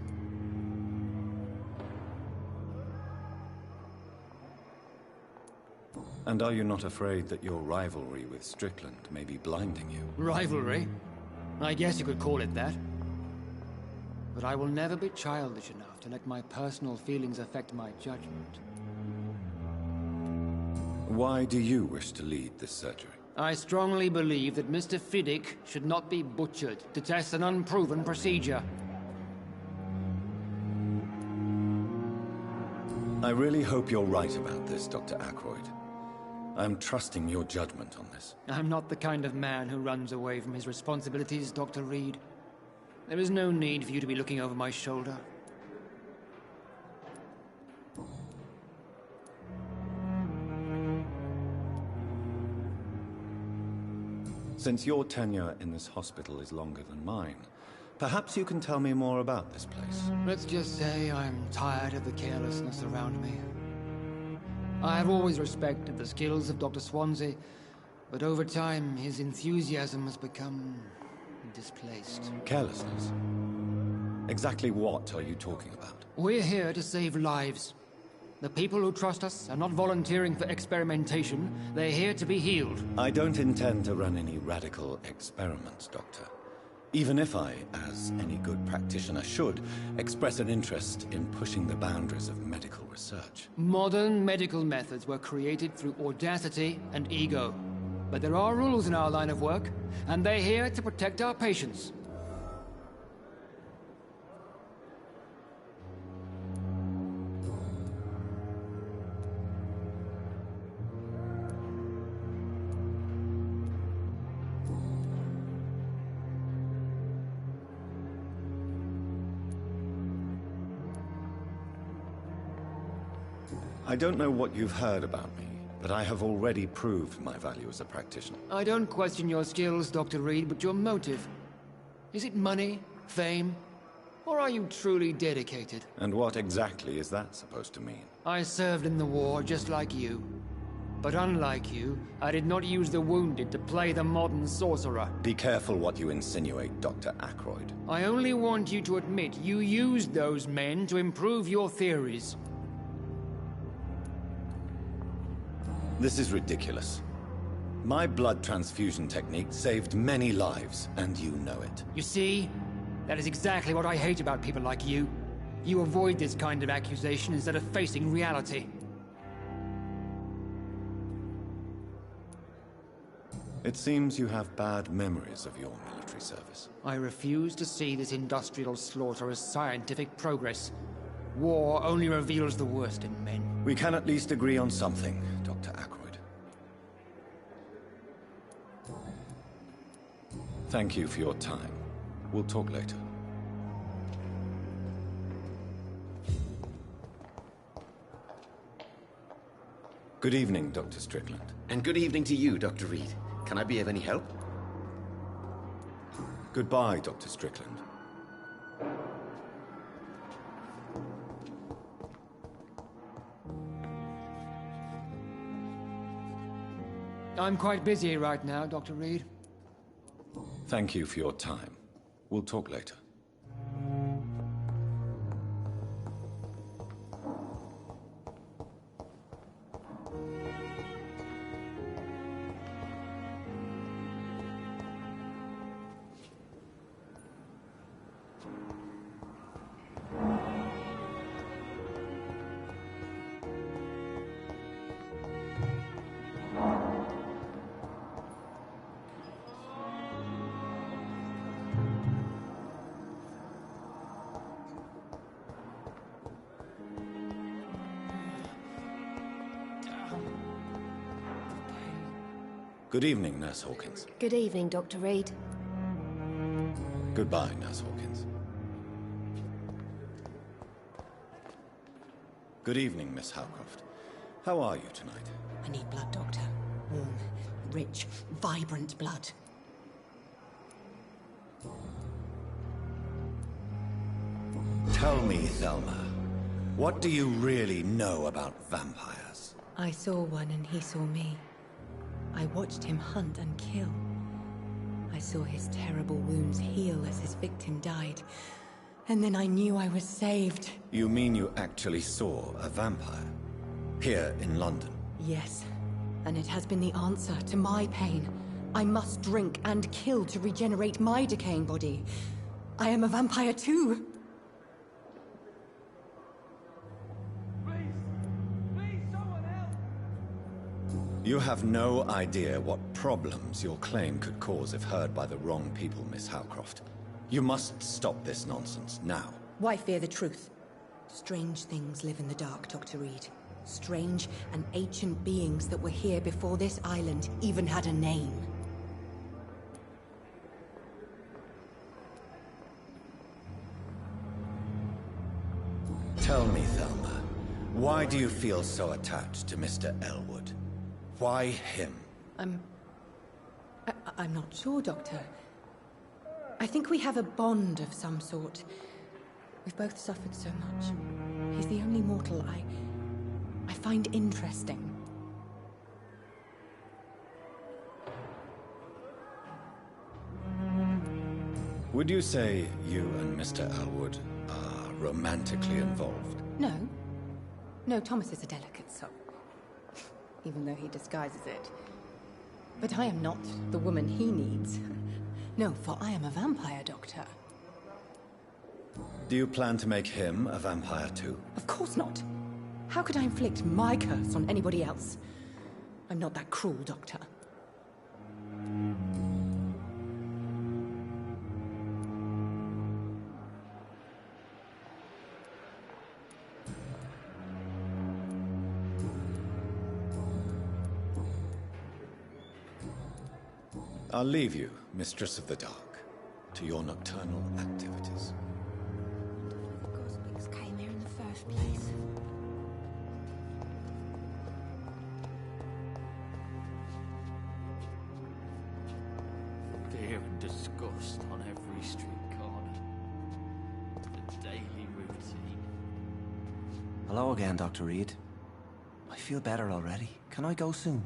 And are you not afraid that your rivalry with Strickland may be blinding you? Rivalry? I guess you could call it that. But I will never be childish enough to let my personal feelings affect my judgment. Why do you wish to lead this surgery? I strongly believe that Mr. Fiddick should not be butchered to test an unproven procedure. I really hope you're right about this, Dr. Ackroyd. I'm trusting your judgment on this. I'm not the kind of man who runs away from his responsibilities, Dr. Reed. There is no need for you to be looking over my shoulder. Since your tenure in this hospital is longer than mine, perhaps you can tell me more about this place. Let's just say I'm tired of the carelessness around me. I have always respected the skills of Dr. Swansea, but over time his enthusiasm has become displaced. Carelessness? Exactly what are you talking about? We're here to save lives. The people who trust us are not volunteering for experimentation. They're here to be healed. I don't intend to run any radical experiments, Doctor. Even if I, as any good practitioner should, express an interest in pushing the boundaries of medical research. Modern medical methods were created through audacity and ego. But there are rules in our line of work, and they're here to protect our patients. I don't know what you've heard about me, but I have already proved my value as a practitioner. I don't question your skills, Dr. Reed, but your motive. Is it money, fame, or are you truly dedicated? And what exactly is that supposed to mean? I served in the war just like you. But unlike you, I did not use the wounded to play the modern sorcerer. Be careful what you insinuate, Dr. Ackroyd. I only want you to admit you used those men to improve your theories. This is ridiculous. My blood transfusion technique saved many lives, and you know it. You see? That is exactly what I hate about people like you. You avoid this kind of accusation instead of facing reality. It seems you have bad memories of your military service. I refuse to see this industrial slaughter as scientific progress. War only reveals the worst in men. We can at least agree on something, Dr. Ackroyd. Thank you for your time. We'll talk later. Good evening, Dr. Strickland. And good evening to you, Dr. Reed. Can I be of any help? Goodbye, Dr. Strickland. I'm quite busy right now, Dr. Reed. Thank you for your time. We'll talk later. Good evening, Nurse Hawkins. Good evening, Dr. Reed. Goodbye, Nurse Hawkins. Good evening, Miss Howcroft. How are you tonight? I need blood, Doctor. Warm, rich, vibrant blood. Tell me, Thelma, what do you really know about vampires? I saw one and he saw me. I watched him hunt and kill. I saw his terrible wounds heal as his victim died. And then I knew I was saved. You mean you actually saw a vampire? Here in London? Yes. And it has been the answer to my pain. I must drink and kill to regenerate my decaying body. I am a vampire too. You have no idea what problems your claim could cause if heard by the wrong people, Miss Howcroft. You must stop this nonsense, now. Why fear the truth? Strange things live in the dark, Dr. Reed. Strange and ancient beings that were here before this island even had a name. Tell me, Thelma, why do you feel so attached to Mr. Elwood? Why him? I'm not sure, Doctor. I think we have a bond of some sort. We've both suffered so much. He's the only mortal I find interesting. Would you say you and Mr. Elwood are romantically involved? No. No, Thomas is a delicate soul. Even though he disguises it. But I am not the woman he needs. No, for I am a vampire, Doctor. Do you plan to make him a vampire too? Of course not. How could I inflict my curse on anybody else? I'm not that cruel, Doctor. I'll leave you, Mistress of the Dark, to your nocturnal activities. The Gosbecks came here in the first place. Fear and disgust on every street corner. The daily routine. Hello again, Dr. Reed. I feel better already. Can I go soon?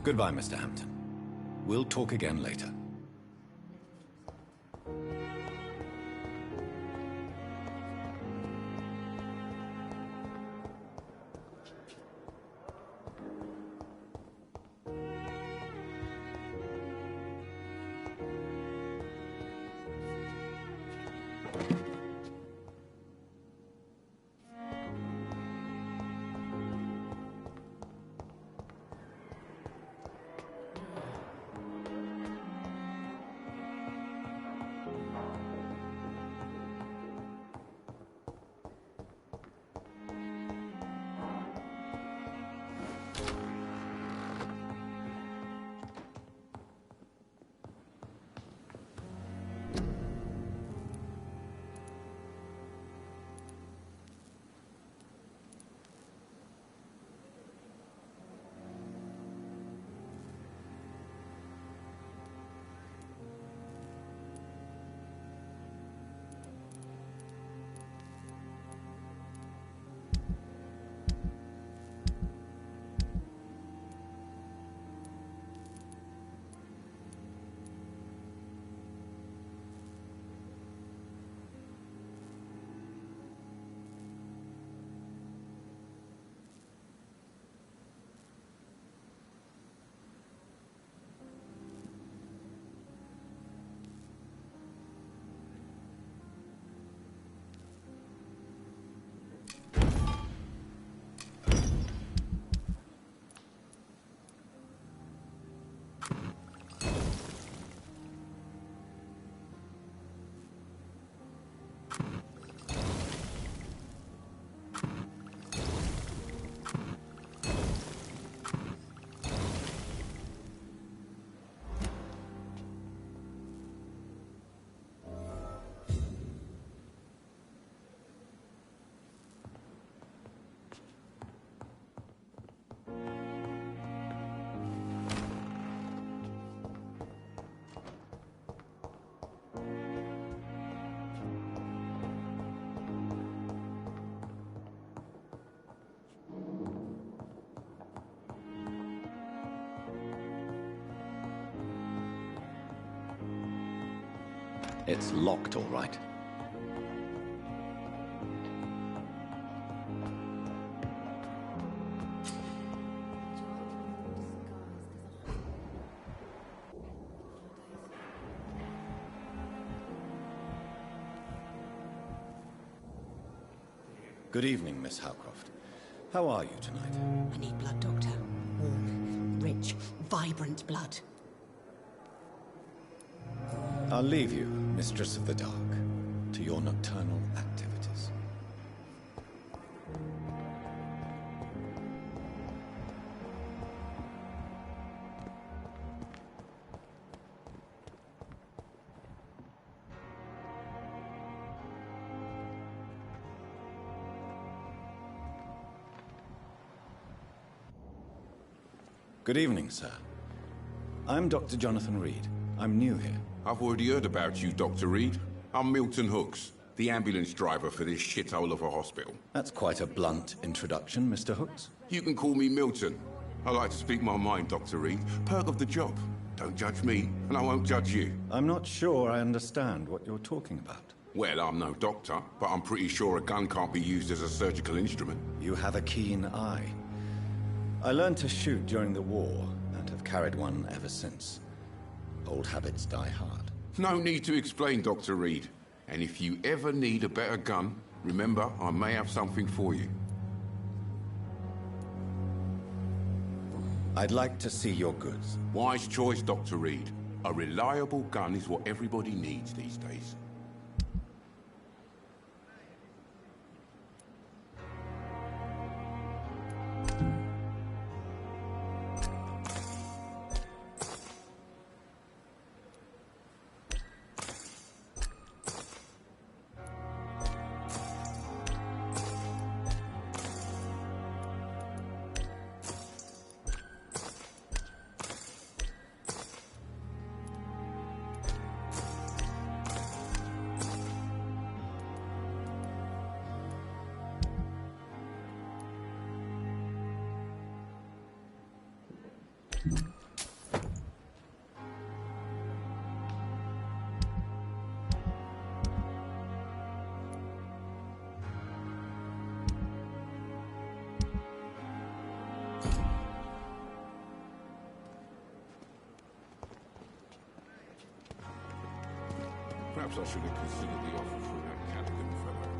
Goodbye, Mr. Hampton. We'll talk again later. It's locked, all right. Good evening, Miss Howcroft. How are you tonight? I need blood, Doctor. Warm, rich, vibrant blood. I'll leave you, Mistress of the Dark, to your nocturnal activities. Good evening, sir. I'm Dr. Jonathan Reed. I'm new here. I've already heard about you, Dr. Reed. I'm Milton Hooks. the ambulance driver for this shithole of a hospital. That's quite a blunt introduction, Mr. Hooks. You can call me Milton. I like to speak my mind, Dr. Reed. Perk of the job. Don't judge me, and I won't judge you. I'm not sure I understand what you're talking about. Well, I'm no doctor, but I'm pretty sure a gun can't be used as a surgical instrument. You have a keen eye. I learned to shoot during the war, and have carried one ever since. Old habits die hard. No need to explain, Dr. Reed. And if you ever need a better gun, remember, I may have something for you. I'd like to see your goods. Wise choice, Dr. Reed. A reliable gun is what everybody needs these days. Perhaps I should have considered the offer from that Callaghan fellow.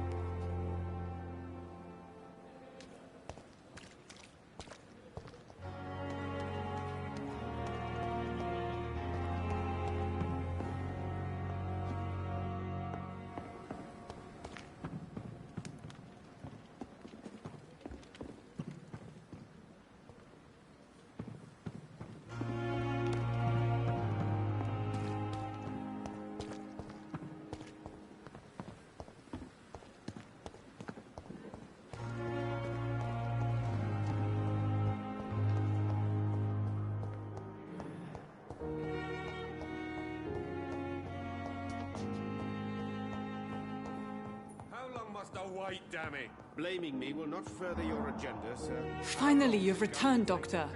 Wait, damn it. Blaming me will not further your agenda, sir. Finally, you've returned, Doctor.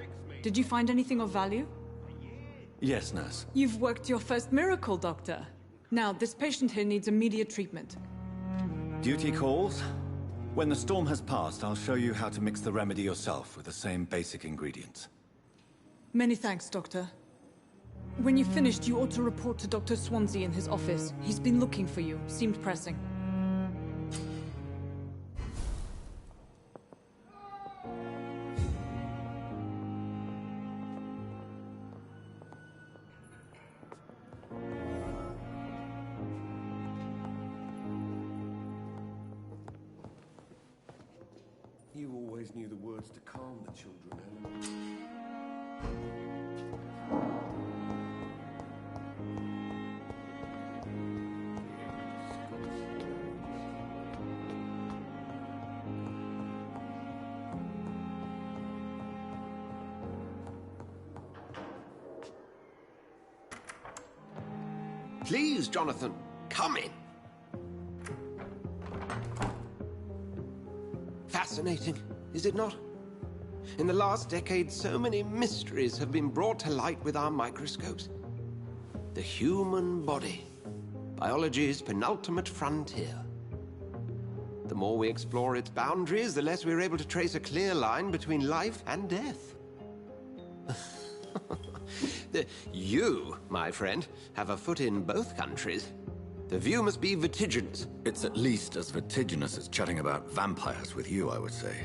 Did you find anything of value? Yes, nurse. You've worked your first miracle, Doctor. Now, this patient here needs immediate treatment. Duty calls. When the storm has passed, I'll show you how to mix the remedy yourself with the same basic ingredients. Many thanks, Doctor. When you've finished, you ought to report to Dr. Swansea in his office. He's been looking for you. Seemed pressing. You always knew the words to calm the children, Helen. Please, Jonathan, come in. Fascinating, is it not? In the last decade, so many mysteries have been brought to light with our microscopes. The human body, biology's penultimate frontier. The more we explore its boundaries, the less we're able to trace a clear line between life and death. You, my friend, have a foot in both countries. The view must be vertiginous. It's at least as vertiginous as chatting about vampires with you, I would say.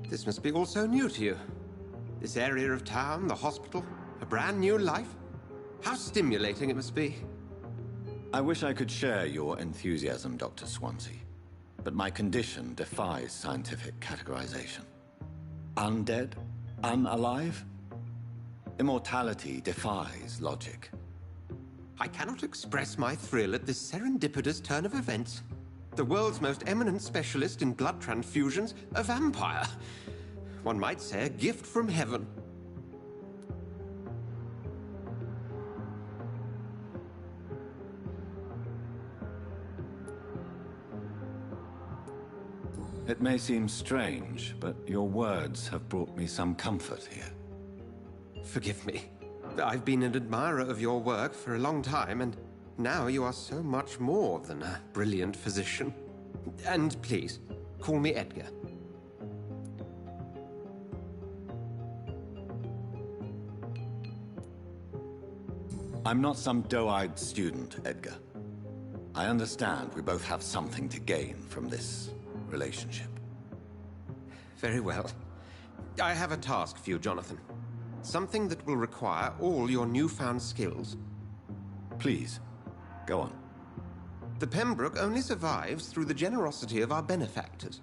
This must be all so new to you. This area of town, the hospital, a brand new life. How stimulating it must be. I wish I could share your enthusiasm, Dr. Swansea. But my condition defies scientific categorization. Undead? Unalive? Immortality defies logic. I cannot express my thrill at this serendipitous turn of events. The world's most eminent specialist in blood transfusions, a vampire. One might say a gift from heaven. It may seem strange, but your words have brought me some comfort here. Forgive me. I've been an admirer of your work for a long time, and now you are so much more than a brilliant physician. And please, call me Edgar. I'm not some doe-eyed student, Edgar. I understand we both have something to gain from this relationship. Very well. I have a task for you, Jonathan. Something that will require all your newfound skills. Please, go on. The Pembroke only survives through the generosity of our benefactors.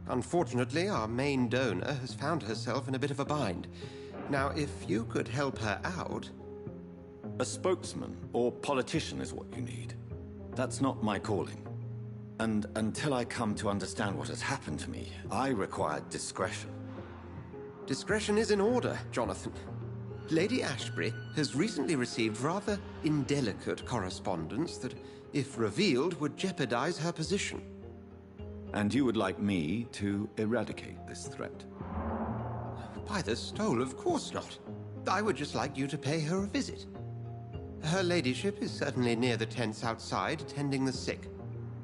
Unfortunately, our main donor has found herself in a bit of a bind. Now, if you could help her out... A spokesman or politician is what you need. That's not my calling. And until I come to understand what has happened to me, I require discretion. Discretion is in order, Jonathan. Lady Ashbury has recently received rather indelicate correspondence that, if revealed, would jeopardize her position. And you would like me to eradicate this threat? By the stole, of course not. I would just like you to pay her a visit. Her ladyship is certainly near the tents outside, tending the sick.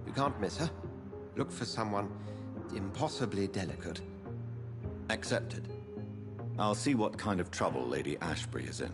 You can't miss her. Look for someone impossibly delicate. Accepted. I'll see what kind of trouble Lady Ashbury is in.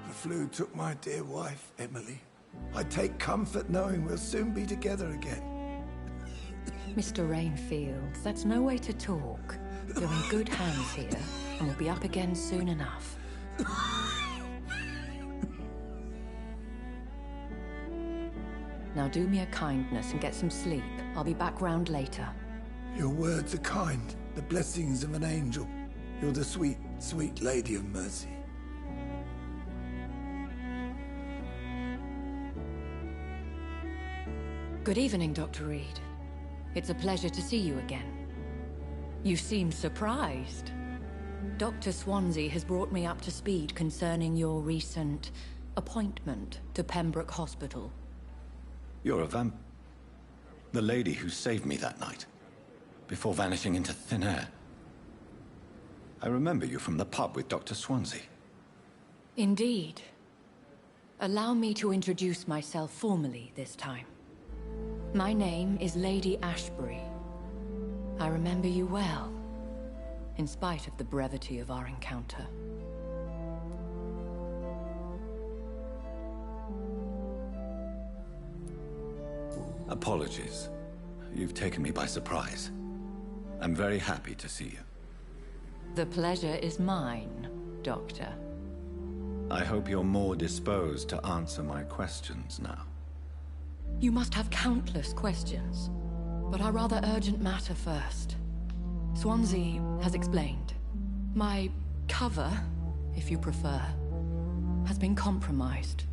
The flu took my dear wife, Emily. I take comfort knowing we'll soon be together again. Mr. Rainfield, that's no way to talk. You're in good hands here, and we'll be up again soon enough. Now do me a kindness and get some sleep. I'll be back round later. Your words are kind, the blessings of an angel. You're the sweet, sweet Lady of Mercy. Good evening, Dr. Reed. It's a pleasure to see you again. You seem surprised. Dr. Swansea has brought me up to speed concerning your recent appointment to Pembroke Hospital. You're a the lady who saved me that night, before vanishing into thin air. I remember you from the pub with Dr. Swansea. Indeed. Allow me to introduce myself formally this time. My name is Lady Ashbury. I remember you well, in spite of the brevity of our encounter. Apologies. You've taken me by surprise. I'm very happy to see you. The pleasure is mine, Doctor. I hope you're more disposed to answer my questions now. You must have countless questions, but our rather urgent matter first. Swansea has explained. My cover, if you prefer, has been compromised.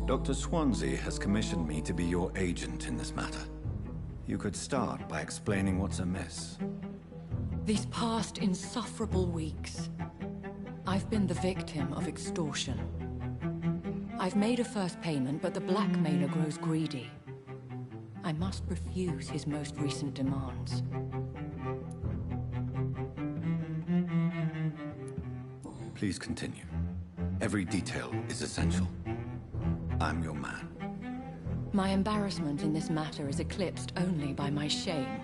Dr. Swansea has commissioned me to be your agent in this matter. You could start by explaining what's amiss. These past insufferable weeks, I've been the victim of extortion. I've made a first payment, but the blackmailer grows greedy. I must refuse his most recent demands. Please continue. Every detail is essential. I'm your man. My embarrassment in this matter is eclipsed only by my shame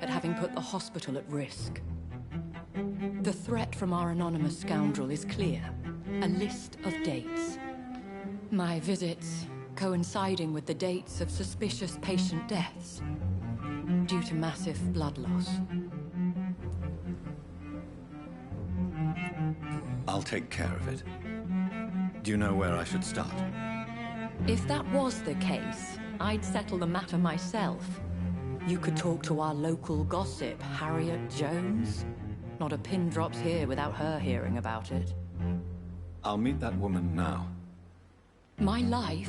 at having put the hospital at risk. The threat from our anonymous scoundrel is clear. a list of dates. My visits coinciding with the dates of suspicious patient deaths due to massive blood loss. I'll take care of it. Do you know where I should start? If that was the case, I'd settle the matter myself. You could talk to our local gossip, Harriet Jones. Not a pin drops here without her hearing about it. I'll meet that woman now. My life,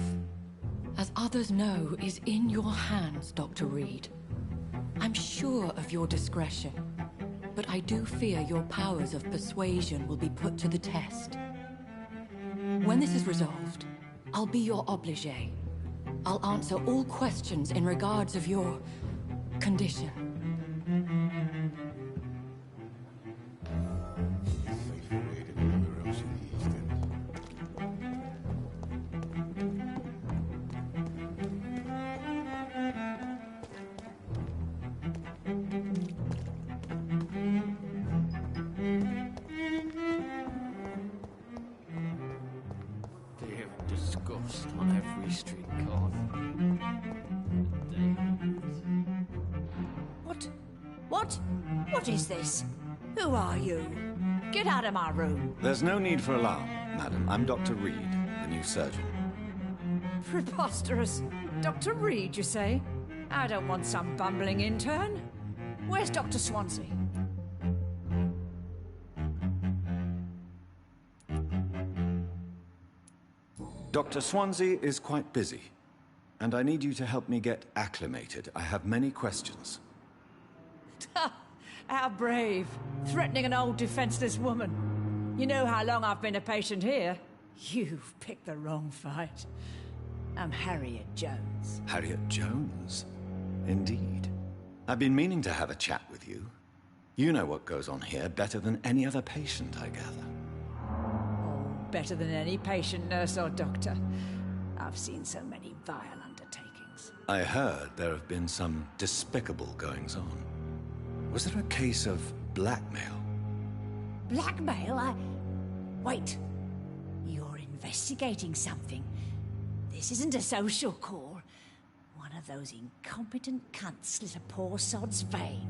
as others know, is in your hands, Dr. Reed. I'm sure of your discretion, but I do fear your powers of persuasion will be put to the test. When this is resolved, I'll be your obligé. I'll answer all questions in regards of your condition. Disgust on every street corner. What is this? Who are you? Get out of my room. There's no need for alarm, madam. I'm Dr. Reed, the new surgeon. Preposterous. Dr. Reed, you say? I don't want some bumbling intern. Where's Dr. Swansea? Dr. Swansea is quite busy, and I need you to help me get acclimated. I have many questions. How brave. Threatening an old defenseless woman. You know how long I've been a patient here? You've picked the wrong fight. I'm Harriet Jones. Harriet Jones? Indeed. I've been meaning to have a chat with you. You know what goes on here better than any other patient, I gather. Better than any patient, nurse, or doctor. I've seen so many vile undertakings. I heard there have been some despicable goings-on. Was there a case of blackmail? Blackmail? Wait. You're investigating something. This isn't a social call. One of those incompetent cunts slit a poor sod's vein.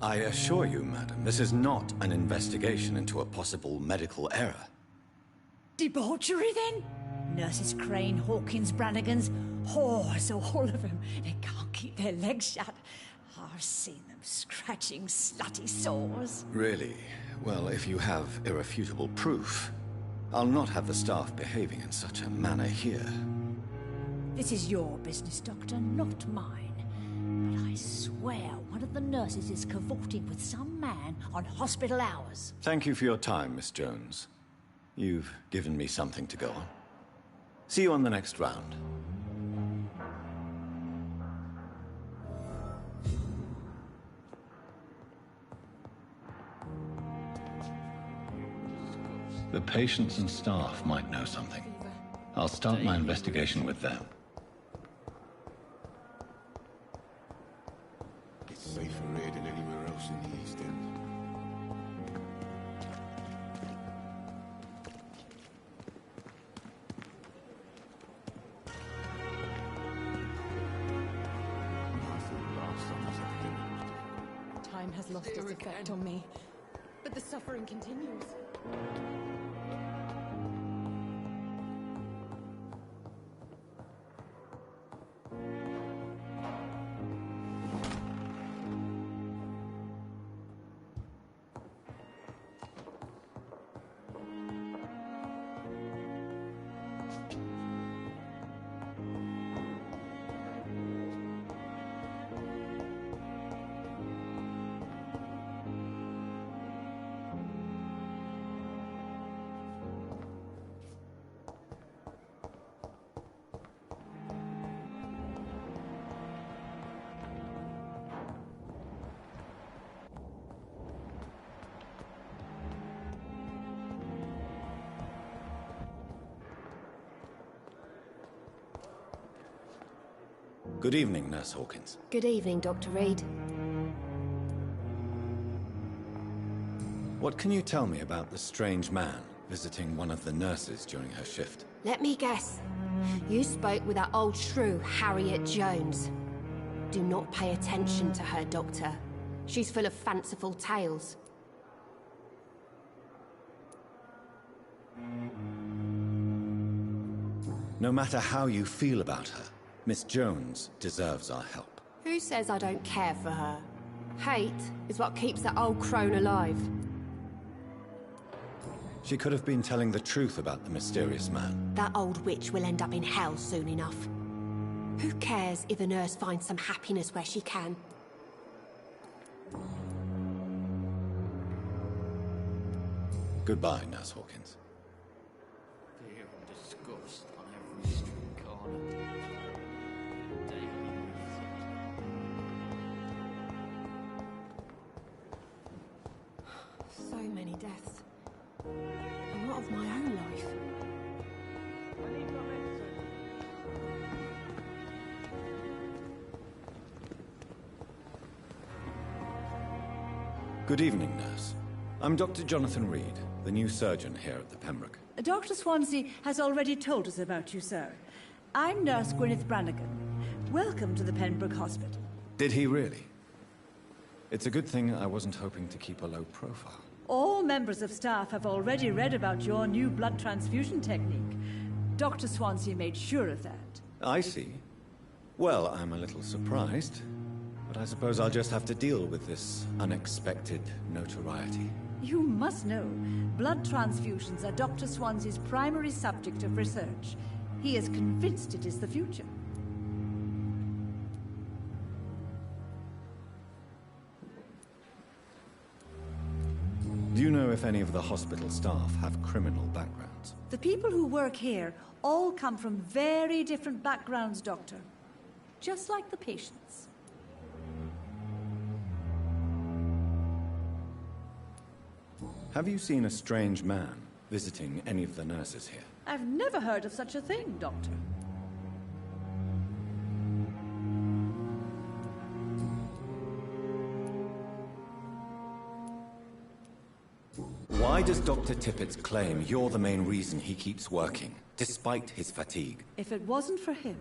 I assure you, madam, this is not an investigation into a possible medical error. Debauchery, then? Nurses Crane, Hawkins, Brannigans, whores, all of them. They can't keep their legs shut. I've seen them scratching slutty sores. Really? Well, if you have irrefutable proof, I'll not have the staff behaving in such a manner here. This is your business, Doctor, not mine. But I swear one of the nurses is cavorting with some man on hospital hours. Thank you for your time, Miss Jones. You've given me something to go on. See you on the next round. The patients and staff might know something. I'll start my investigation with them. It's safer here than anywhere else in the East End. Time has lost its effect on me, but the suffering continues. Good evening, Nurse Hawkins. Good evening, Dr. Reed. What can you tell me about the strange man visiting one of the nurses during her shift? Let me guess. You spoke with that old shrew, Harriet Jones. Do not pay attention to her, Doctor. She's full of fanciful tales. No matter how you feel about her, Miss Jones deserves our help. Who says I don't care for her? Hate is what keeps that old crone alive. She could have been telling the truth about the mysterious man. That old witch will end up in hell soon enough. Who cares if a nurse finds some happiness where she can? Goodbye, Nurse Hawkins. Fear and disgust on every street corner. So many deaths. A lot of my own life. Good evening, nurse. I'm Dr. Jonathan Reed, the new surgeon here at the Pembroke. Dr. Swansea has already told us about you, sir. I'm Nurse Gwyneth Brannigan. Welcome to the Pembroke Hospital. Did he really? It's a good thing I wasn't hoping to keep a low profile. All members of staff have already read about your new blood transfusion technique. Dr. Swansea made sure of that. I see. Well, I'm a little surprised, but I suppose I'll just have to deal with this unexpected notoriety. You must know, blood transfusions are Dr. Swansea's primary subject of research. He is convinced it is the future. Do you know if any of the hospital staff have criminal backgrounds? The people who work here all come from very different backgrounds, Doctor. Just like the patients. Have you seen a strange man visiting any of the nurses here? I've never heard of such a thing, Doctor. Why does Dr. Tippett's claim you're the main reason he keeps working, despite his fatigue? If it wasn't for him,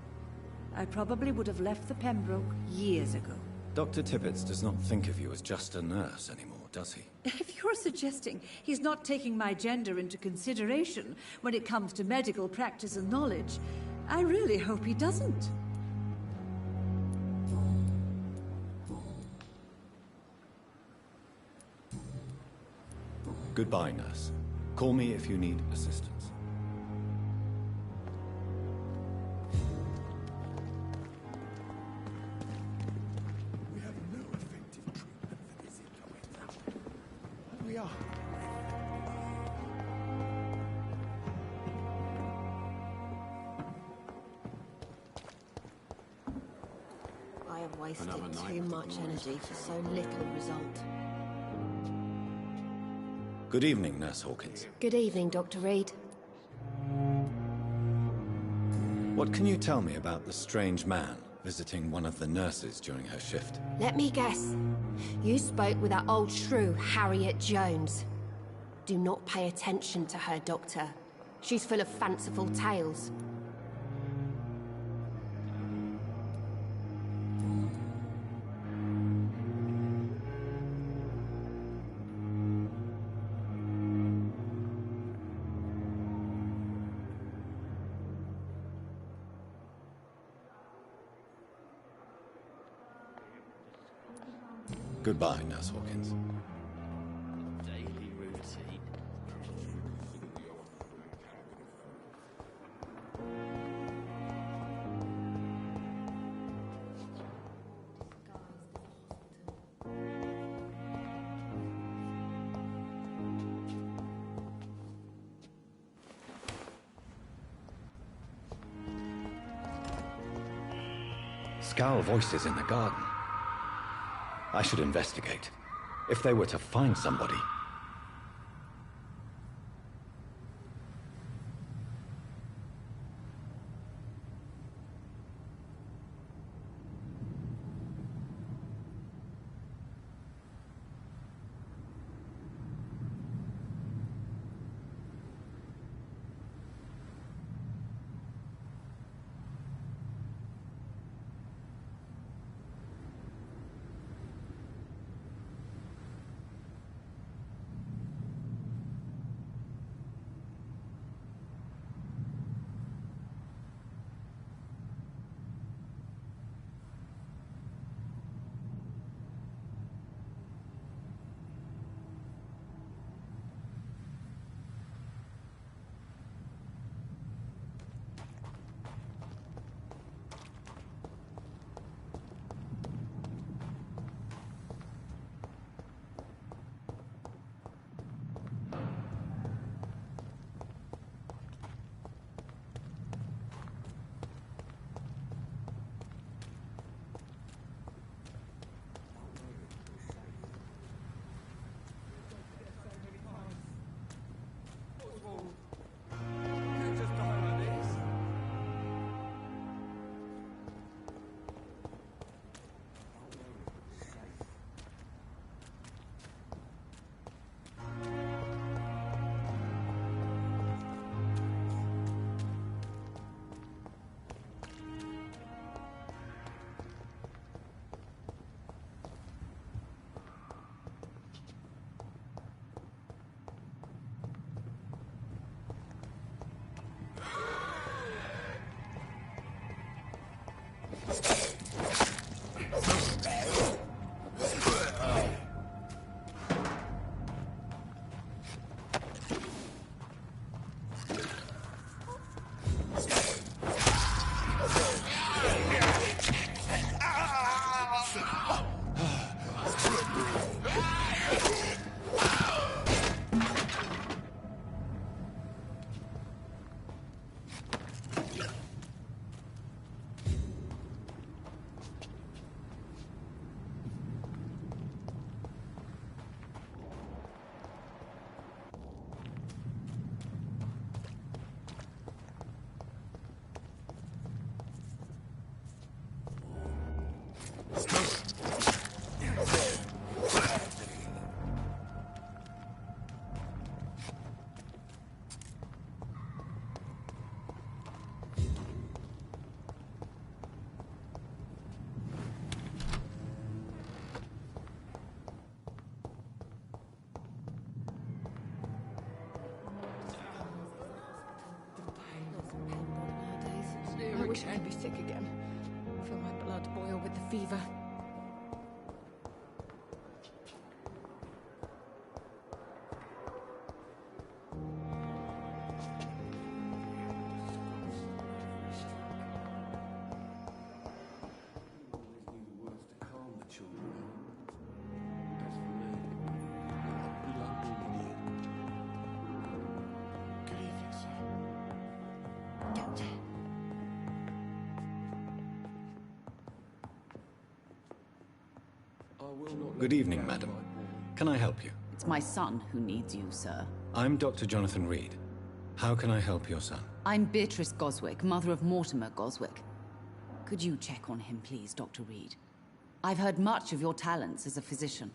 I probably would have left the Pembroke years ago. Dr. Tippett does not think of you as just a nurse anymore, does he? If you're suggesting he's not taking my gender into consideration when it comes to medical practice and knowledge, I really hope he doesn't. Goodbye, nurse. Call me if you need assistance. We have no effective treatment for this influenza. And we are. I have wasted too much energy for so little result. Good evening, Nurse Hawkins. Good evening, Dr. Reed. What can you tell me about the strange man visiting one of the nurses during her shift? Let me guess. You spoke with that old shrew, Harriet Jones. Do not pay attention to her, Doctor. She's full of fanciful tales. Goodbye, Nurse Hawkins. Daily routine. Scowl voices in the garden. I should investigate. If they were to find somebody. wish I'd be sick again. Feel my blood boil with the fever. Good evening, madam. Can I help you? It's my son who needs you, sir. I'm Dr. Jonathan Reed. How can I help your son? I'm Beatrice Goswick, mother of Mortimer Goswick. Could you check on him, please, Dr. Reed? I've heard much of your talents as a physician.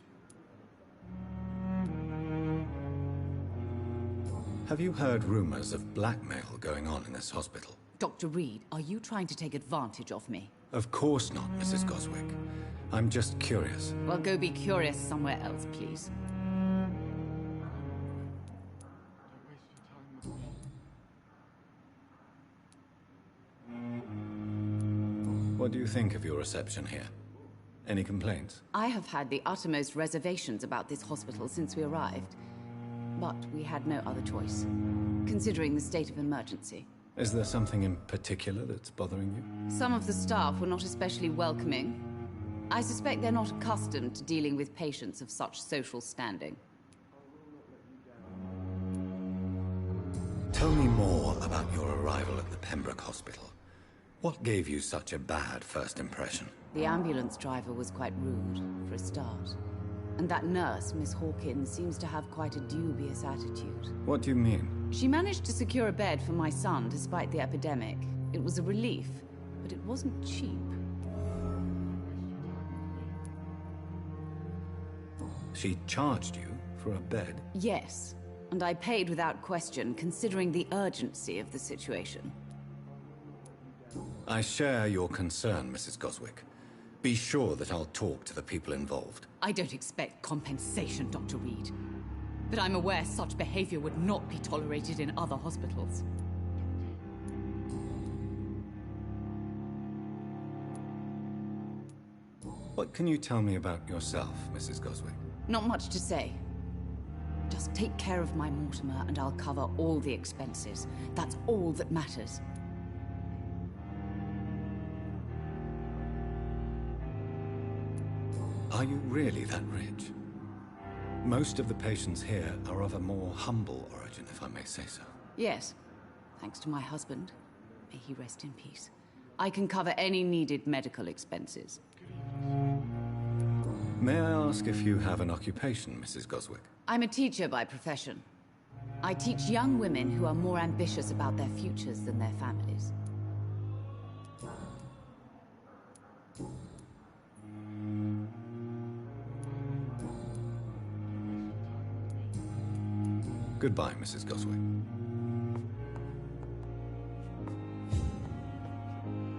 Have you heard rumors of blackmail going on in this hospital? Dr. Reed, are you trying to take advantage of me? Of course not, Mrs. Goswick. I'm just curious. Well, go be curious somewhere else, please. What do you think of your reception here? Any complaints? I have had the uttermost reservations about this hospital since we arrived. But we had no other choice, considering the state of emergency. Is there something in particular that's bothering you? Some of the staff were not especially welcoming. I suspect they're not accustomed to dealing with patients of such social standing. Tell me more about your arrival at the Pembroke Hospital. What gave you such a bad first impression? The ambulance driver was quite rude, for a start. And that nurse, Miss Hawkins, seems to have quite a dubious attitude. What do you mean? She managed to secure a bed for my son despite the epidemic. It was a relief, but it wasn't cheap. She charged you for a bed? Yes, and I paid without question, considering the urgency of the situation. I share your concern, Mrs. Goswick. Be sure that I'll talk to the people involved. I don't expect compensation, Dr. Reed. But I'm aware such behavior would not be tolerated in other hospitals. What can you tell me about yourself, Mrs. Goswick? Not much to say. Just take care of my Mortimer and I'll cover all the expenses. That's all that matters. Are you really that rich? Most of the patients here are of a more humble origin, if I may say so. Yes, thanks to my husband. May he rest in peace. I can cover any needed medical expenses. May I ask if you have an occupation, Mrs. Goswick? I'm a teacher by profession. I teach young women who are more ambitious about their futures than their families. Goodbye, Mrs. Goswick.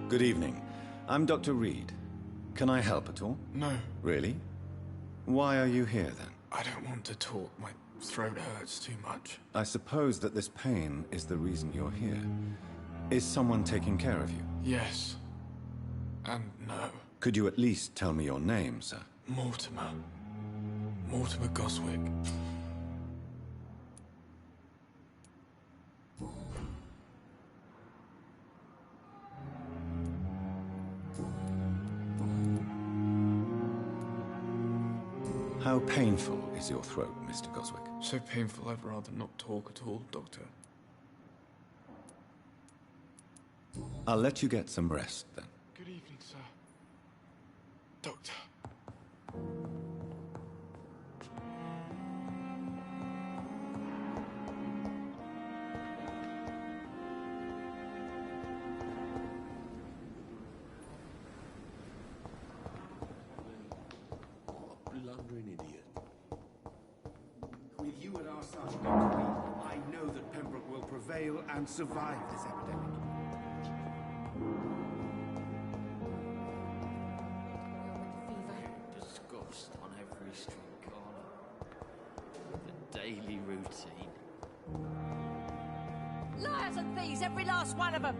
Good evening. I'm Dr. Reed. Can I help at all? No. Really? Why are you here, then? I don't want to talk. My throat hurts too much. I suppose that this pain is the reason you're here. Is someone taking care of you? Yes. And no. Could you at least tell me your name, sir? Mortimer. Mortimer Goswick. How painful is your throat, Mr. Goswick? So painful I'd rather not talk at all, Doctor. I'll let you get some rest, then. Good evening, sir. Doctor. Blundering idiot. With you at our side, Dr. Reed, I know that Pembroke will prevail and survive this epidemic. Disgust on every street corner. The daily routine. Liars and thieves, every last one of them!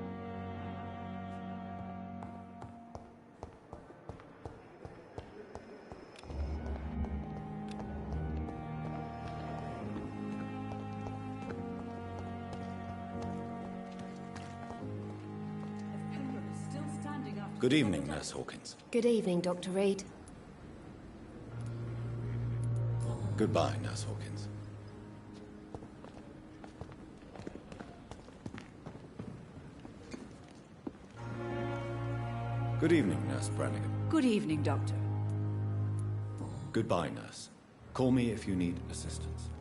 Good evening, Nurse Hawkins. Good evening, Dr. Reed. Goodbye, Nurse Hawkins. Good evening, Nurse Brannigan. Good evening, Doctor. Goodbye, Nurse. Call me if you need assistance.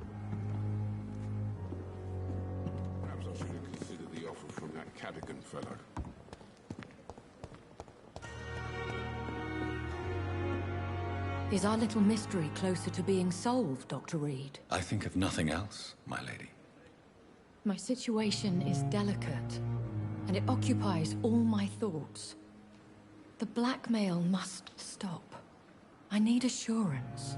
Perhaps I should have considered the offer from that Cadogan fellow. Is our little mystery closer to being solved, Dr. Reed? I think of nothing else, my lady. My situation is delicate, and it occupies all my thoughts. The blackmail must stop. I need assurance.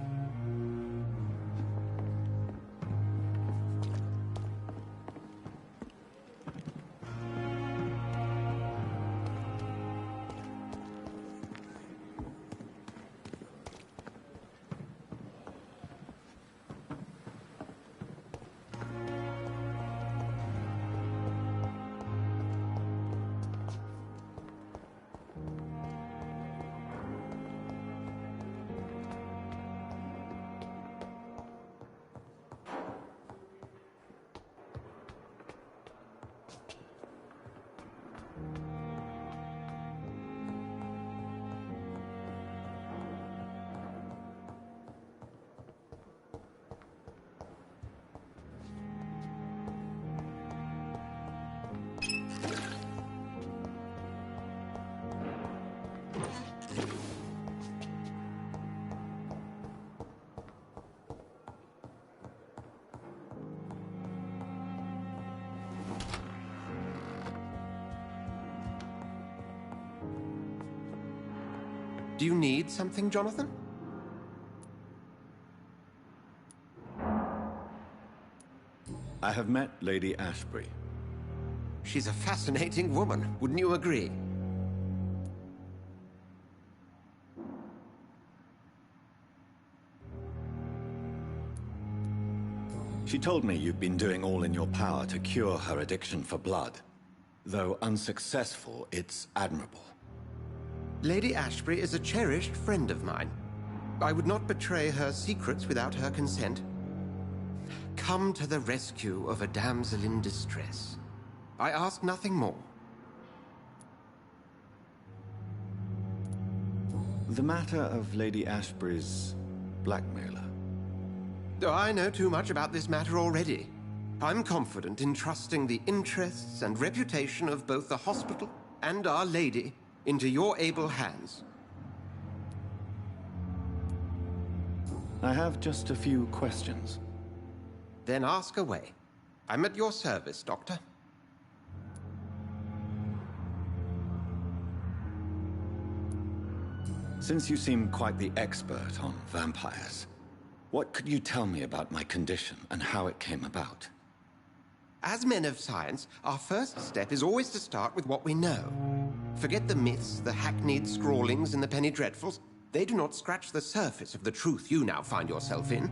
Do you need something, Jonathan? I have met Lady Ashbury. She's a fascinating woman, wouldn't you agree? She told me you've been doing all in your power to cure her addiction for blood. Though unsuccessful, it's admirable. Lady Ashbury is a cherished friend of mine. I would not betray her secrets without her consent. Come to the rescue of a damsel in distress. I ask nothing more. The matter of Lady Ashbury's blackmailer. Oh, I know too much about this matter already. I'm confident in trusting the interests and reputation of both the hospital and Our Lady into your able hands. I have just a few questions. Then ask away. I'm at your service, Doctor. Since you seem quite the expert on vampires, what could you tell me about my condition and how it came about? As men of science, our first step is always to start with what we know. Forget the myths, the hackneyed scrawlings, and the penny dreadfuls. They do not scratch the surface of the truth you now find yourself in.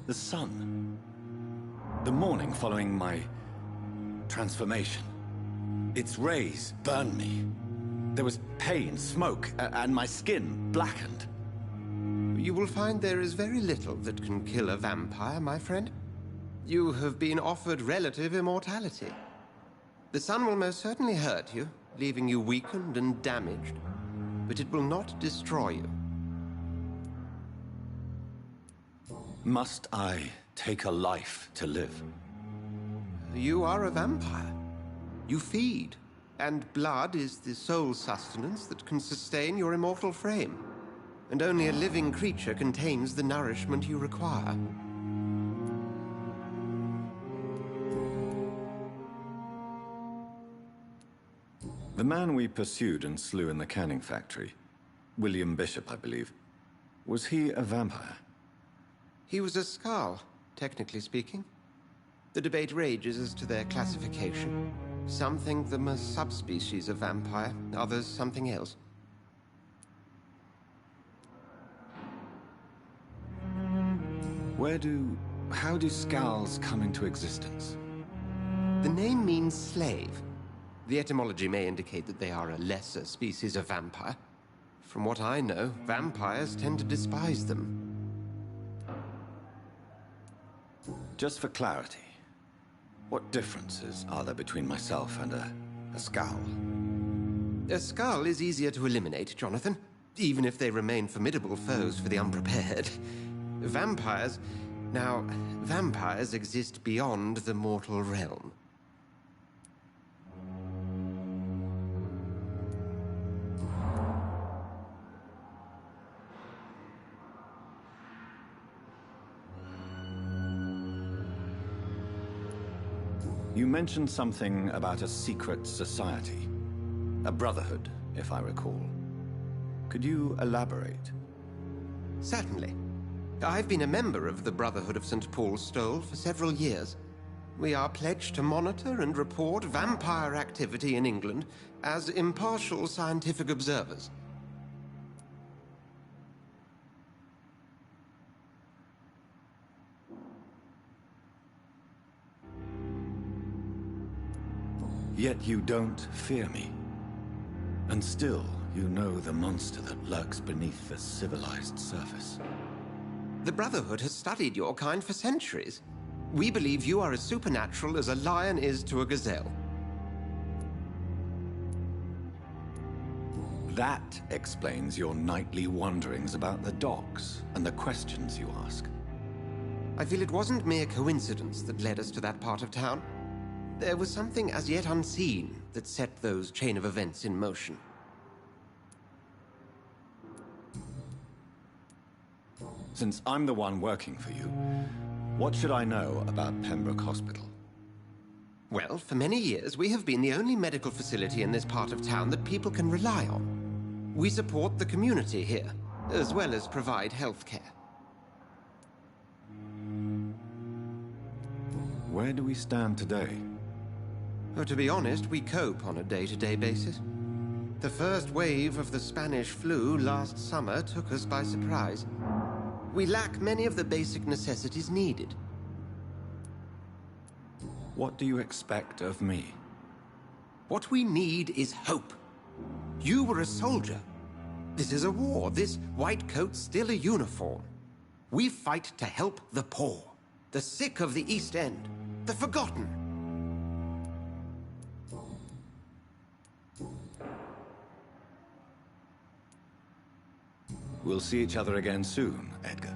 The sun. The morning following my transformation. Its rays burned me. There was pain, smoke, and my skin blackened. You will find there is very little that can kill a vampire, my friend. You have been offered relative immortality. The sun will most certainly hurt you, leaving you weakened and damaged, but it will not destroy you. Must I take a life to live? You are a vampire. You feed, and blood is the sole sustenance that can sustain your immortal frame. And only a living creature contains the nourishment you require. The man we pursued and slew in the canning factory, William Bishop, I believe, was he a vampire? He was a Skald, technically speaking. The debate rages as to their classification. Some think them a subspecies of vampire, others something else. Where do how do scowls come into existence? The name means slave. The etymology may indicate that they are a lesser species of vampire. From what I know, vampires tend to despise them. Just for clarity, what differences are there between myself and a scowl? A skull is easier to eliminate, Jonathan, even if they remain formidable foes for the unprepared. Vampires... Now, vampires exist beyond the mortal realm. You mentioned something about a secret society. A brotherhood, if I recall. Could you elaborate? Certainly. I've been a member of the Brotherhood of St. Paul's Stole for several years. We are pledged to monitor and report vampire activity in England as impartial scientific observers. Yet you don't fear me. And still, you know the monster that lurks beneath the civilized surface. The Brotherhood has studied your kind for centuries. We believe you are as supernatural as a lion is to a gazelle. That explains your nightly wanderings about the docks and the questions you ask. I feel it wasn't mere coincidence that led us to that part of town. There was something as yet unseen that set those chain of events in motion. Since I'm the one working for you, what should I know about Pembroke Hospital? Well, for many years, we have been the only medical facility in this part of town that people can rely on. We support the community here, as well as provide health care. Where do we stand today? Oh, to be honest, we cope on a day-to-day basis. The first wave of the Spanish flu last summer took us by surprise. We lack many of the basic necessities needed. What do you expect of me? What we need is hope. You were a soldier. This is a war. This white coat's still a uniform. We fight to help the poor, the sick of the East End, the forgotten. We'll see each other again soon, Edgar.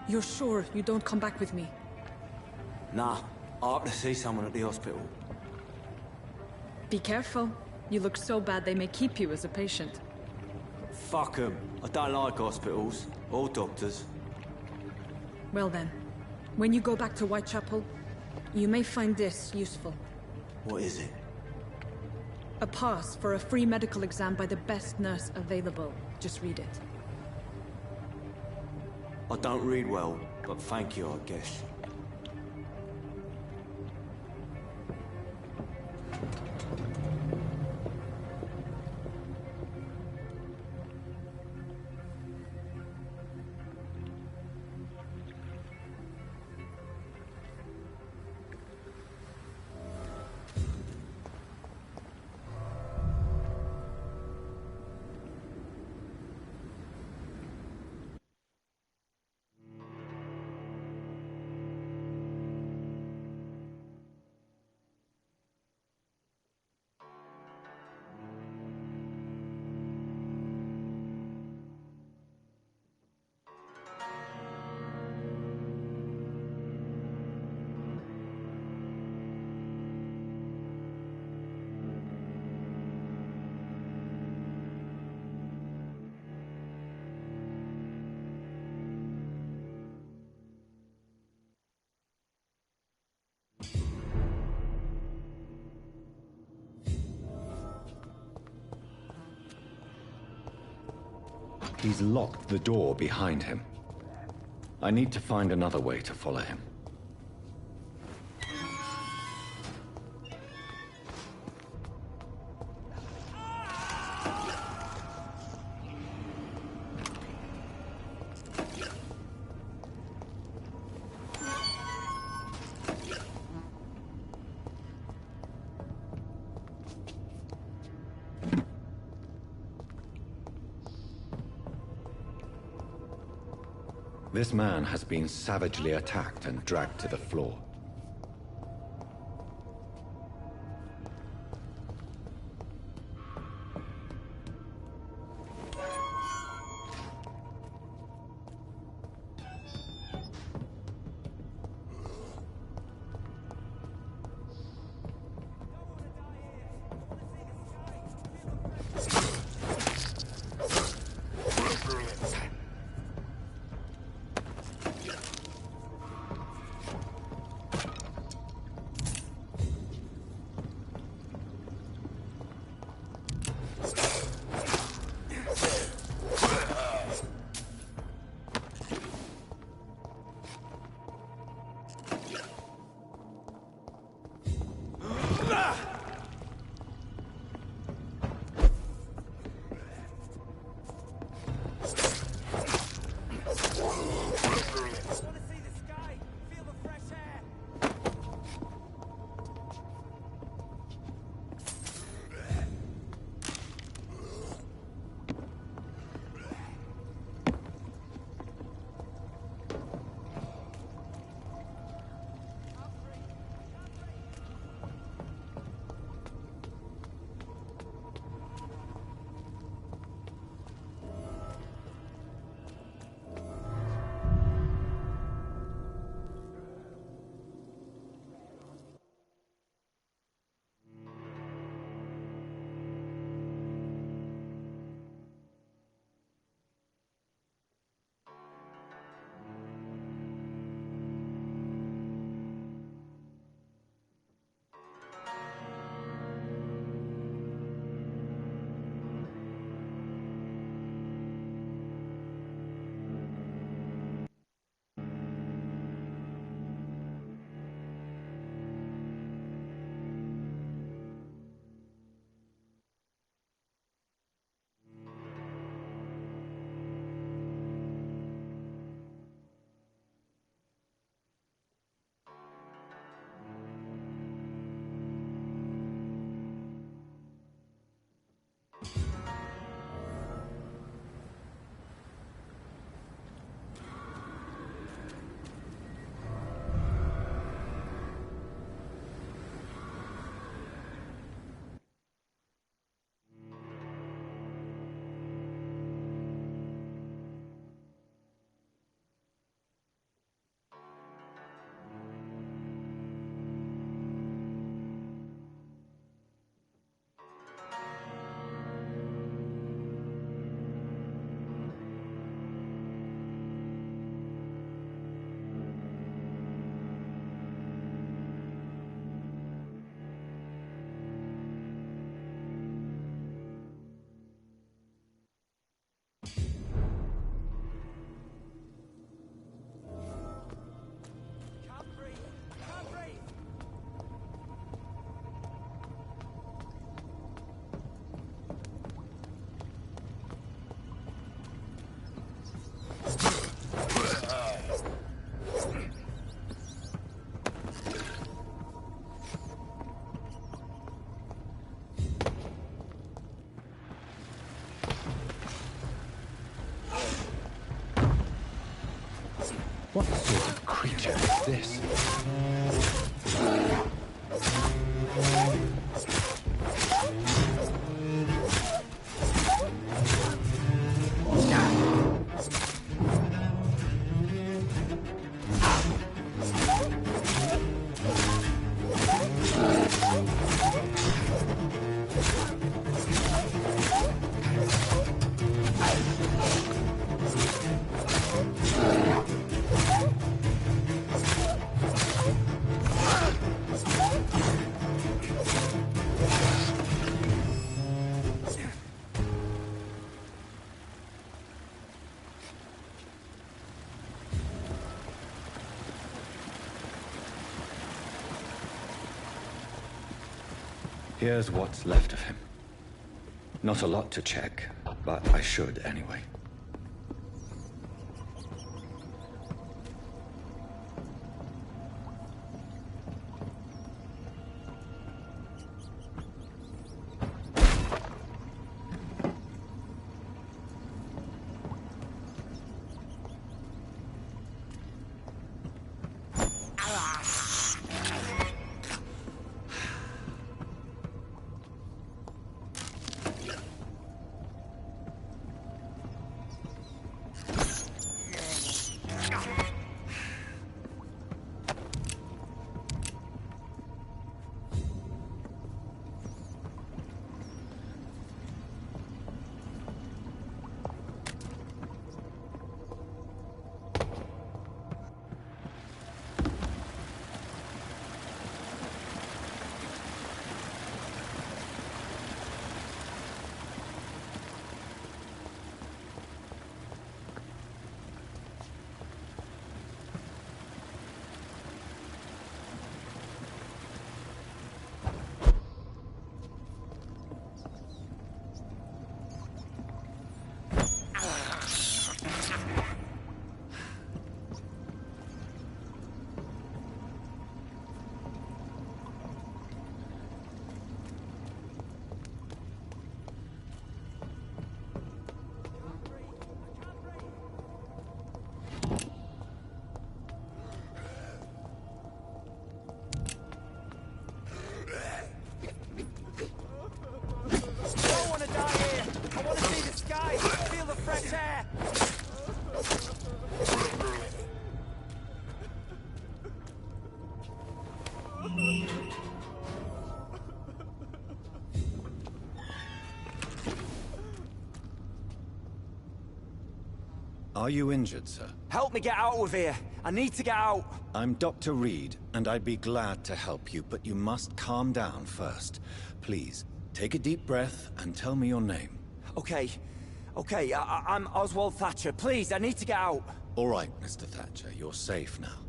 You're sure you don't come back with me? Nah, I ought to see someone at the hospital. Be careful. You look so bad they may keep you as a patient. Fuck 'em. I don't like hospitals, or doctors. Well then, when you go back to Whitechapel, you may find this useful. What is it? A pass for a free medical exam by the best nurse available. Just read it. I don't read well, but thank you, I guess. He's locked the door behind him. I need to find another way to follow him. This man has been savagely attacked and dragged to the floor. What sort of creature is this? Here's what's left of him. Not a lot to check, but I should anyway. Are you injured, sir? Help me get out of here. I need to get out. I'm Dr. Reed, and I'd be glad to help you, but you must calm down first. Please, take a deep breath and tell me your name. Okay. I'm Oswald Thatcher. Please, I need to get out. All right, Mr. Thatcher, you're safe now.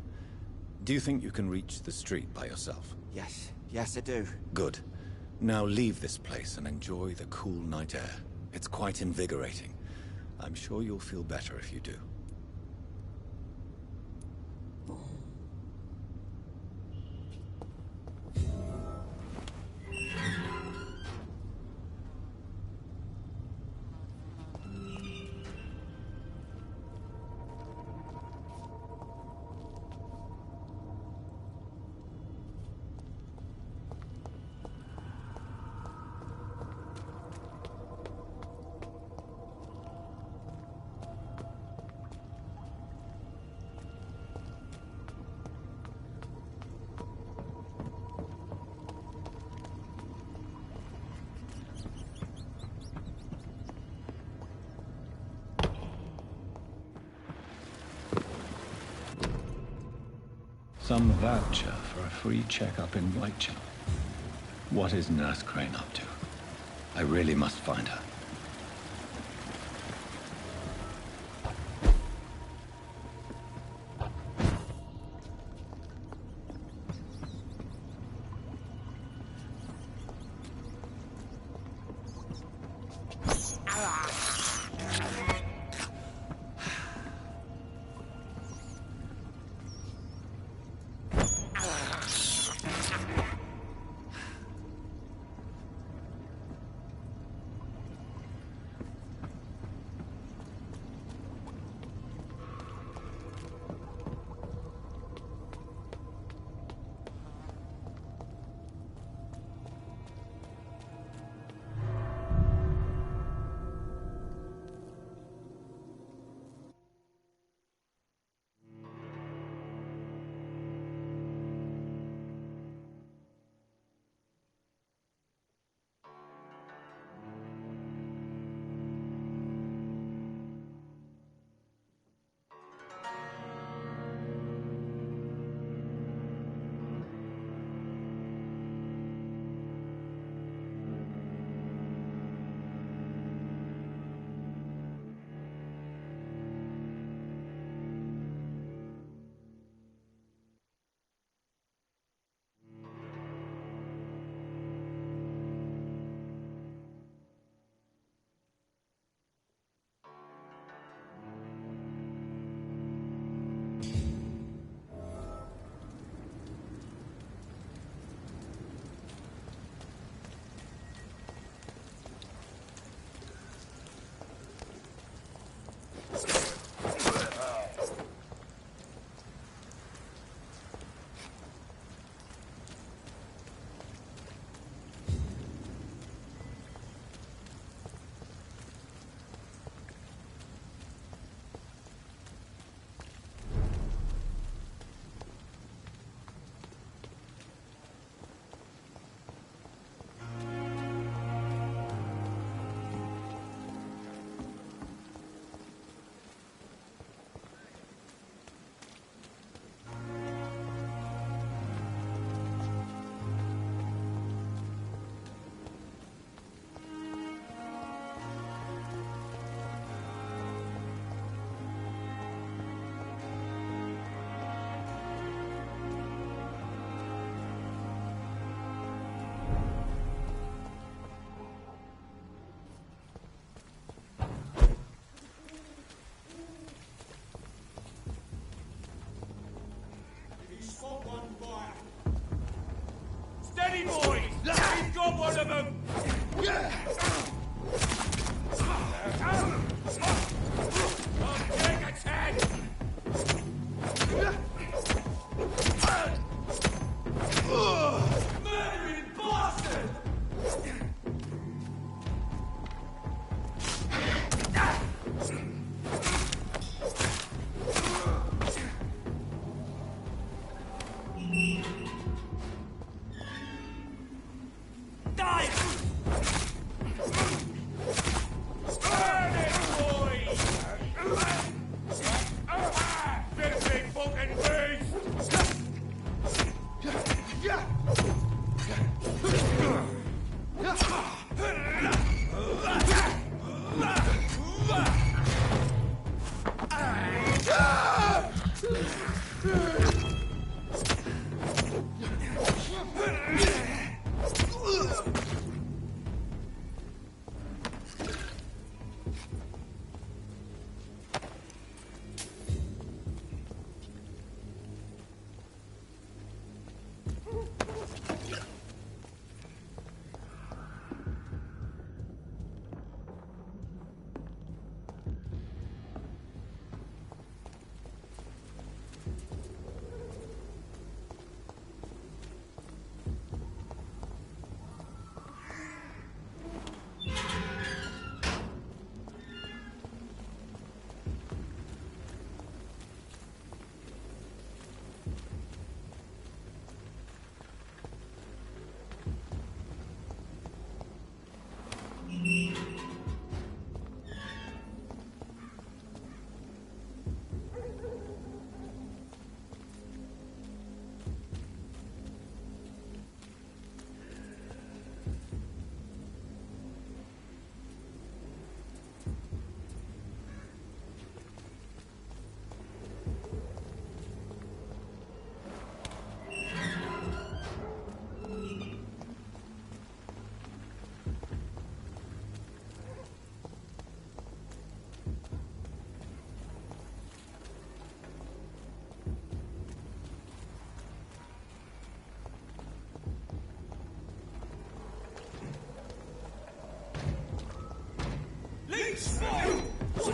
Do you think you can reach the street by yourself? Yes, I do. Good. Now leave this place and enjoy the cool night air. It's quite invigorating. I'm sure you'll feel better if you do. Some voucher for a free checkup in Whitechapel. What is Nurse Crane up to? I really must find her.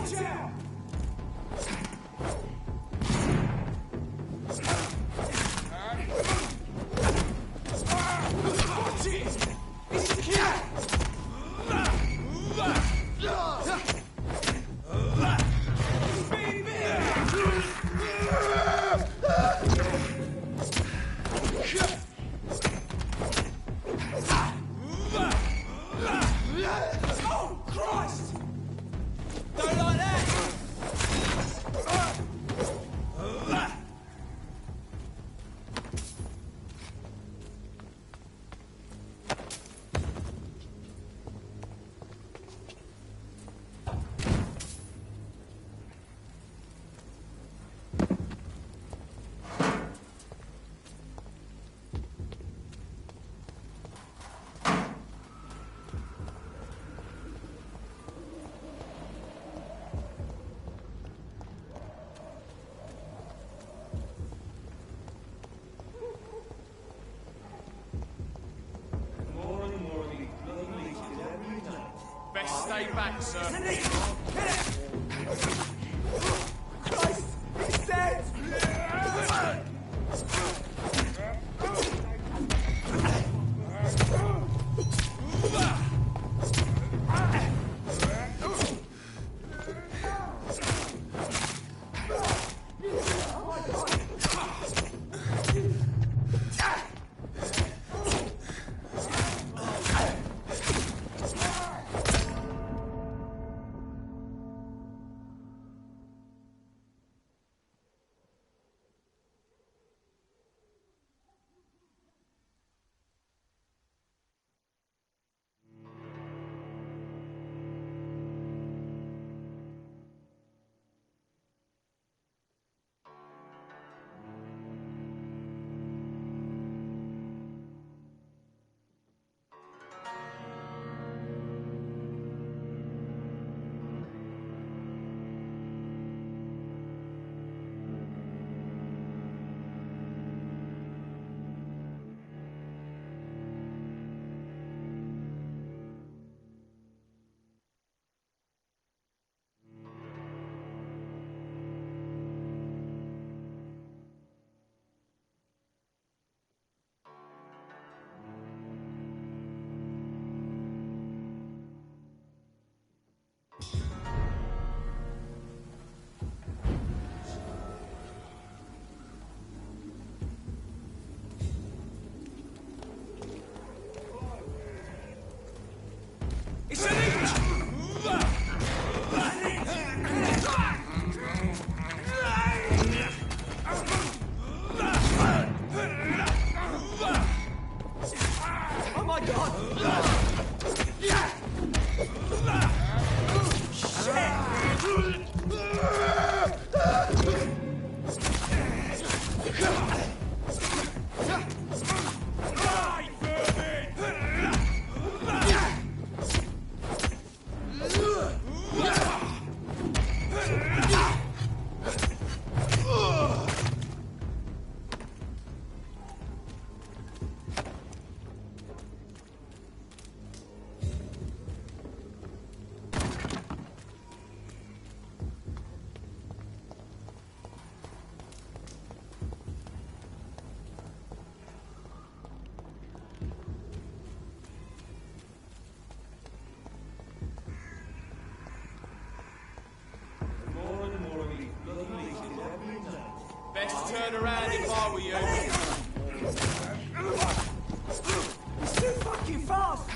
Watch out! Best stay back, sir. Christ! He's dead! just turn around if I were you. It's too fucking fast!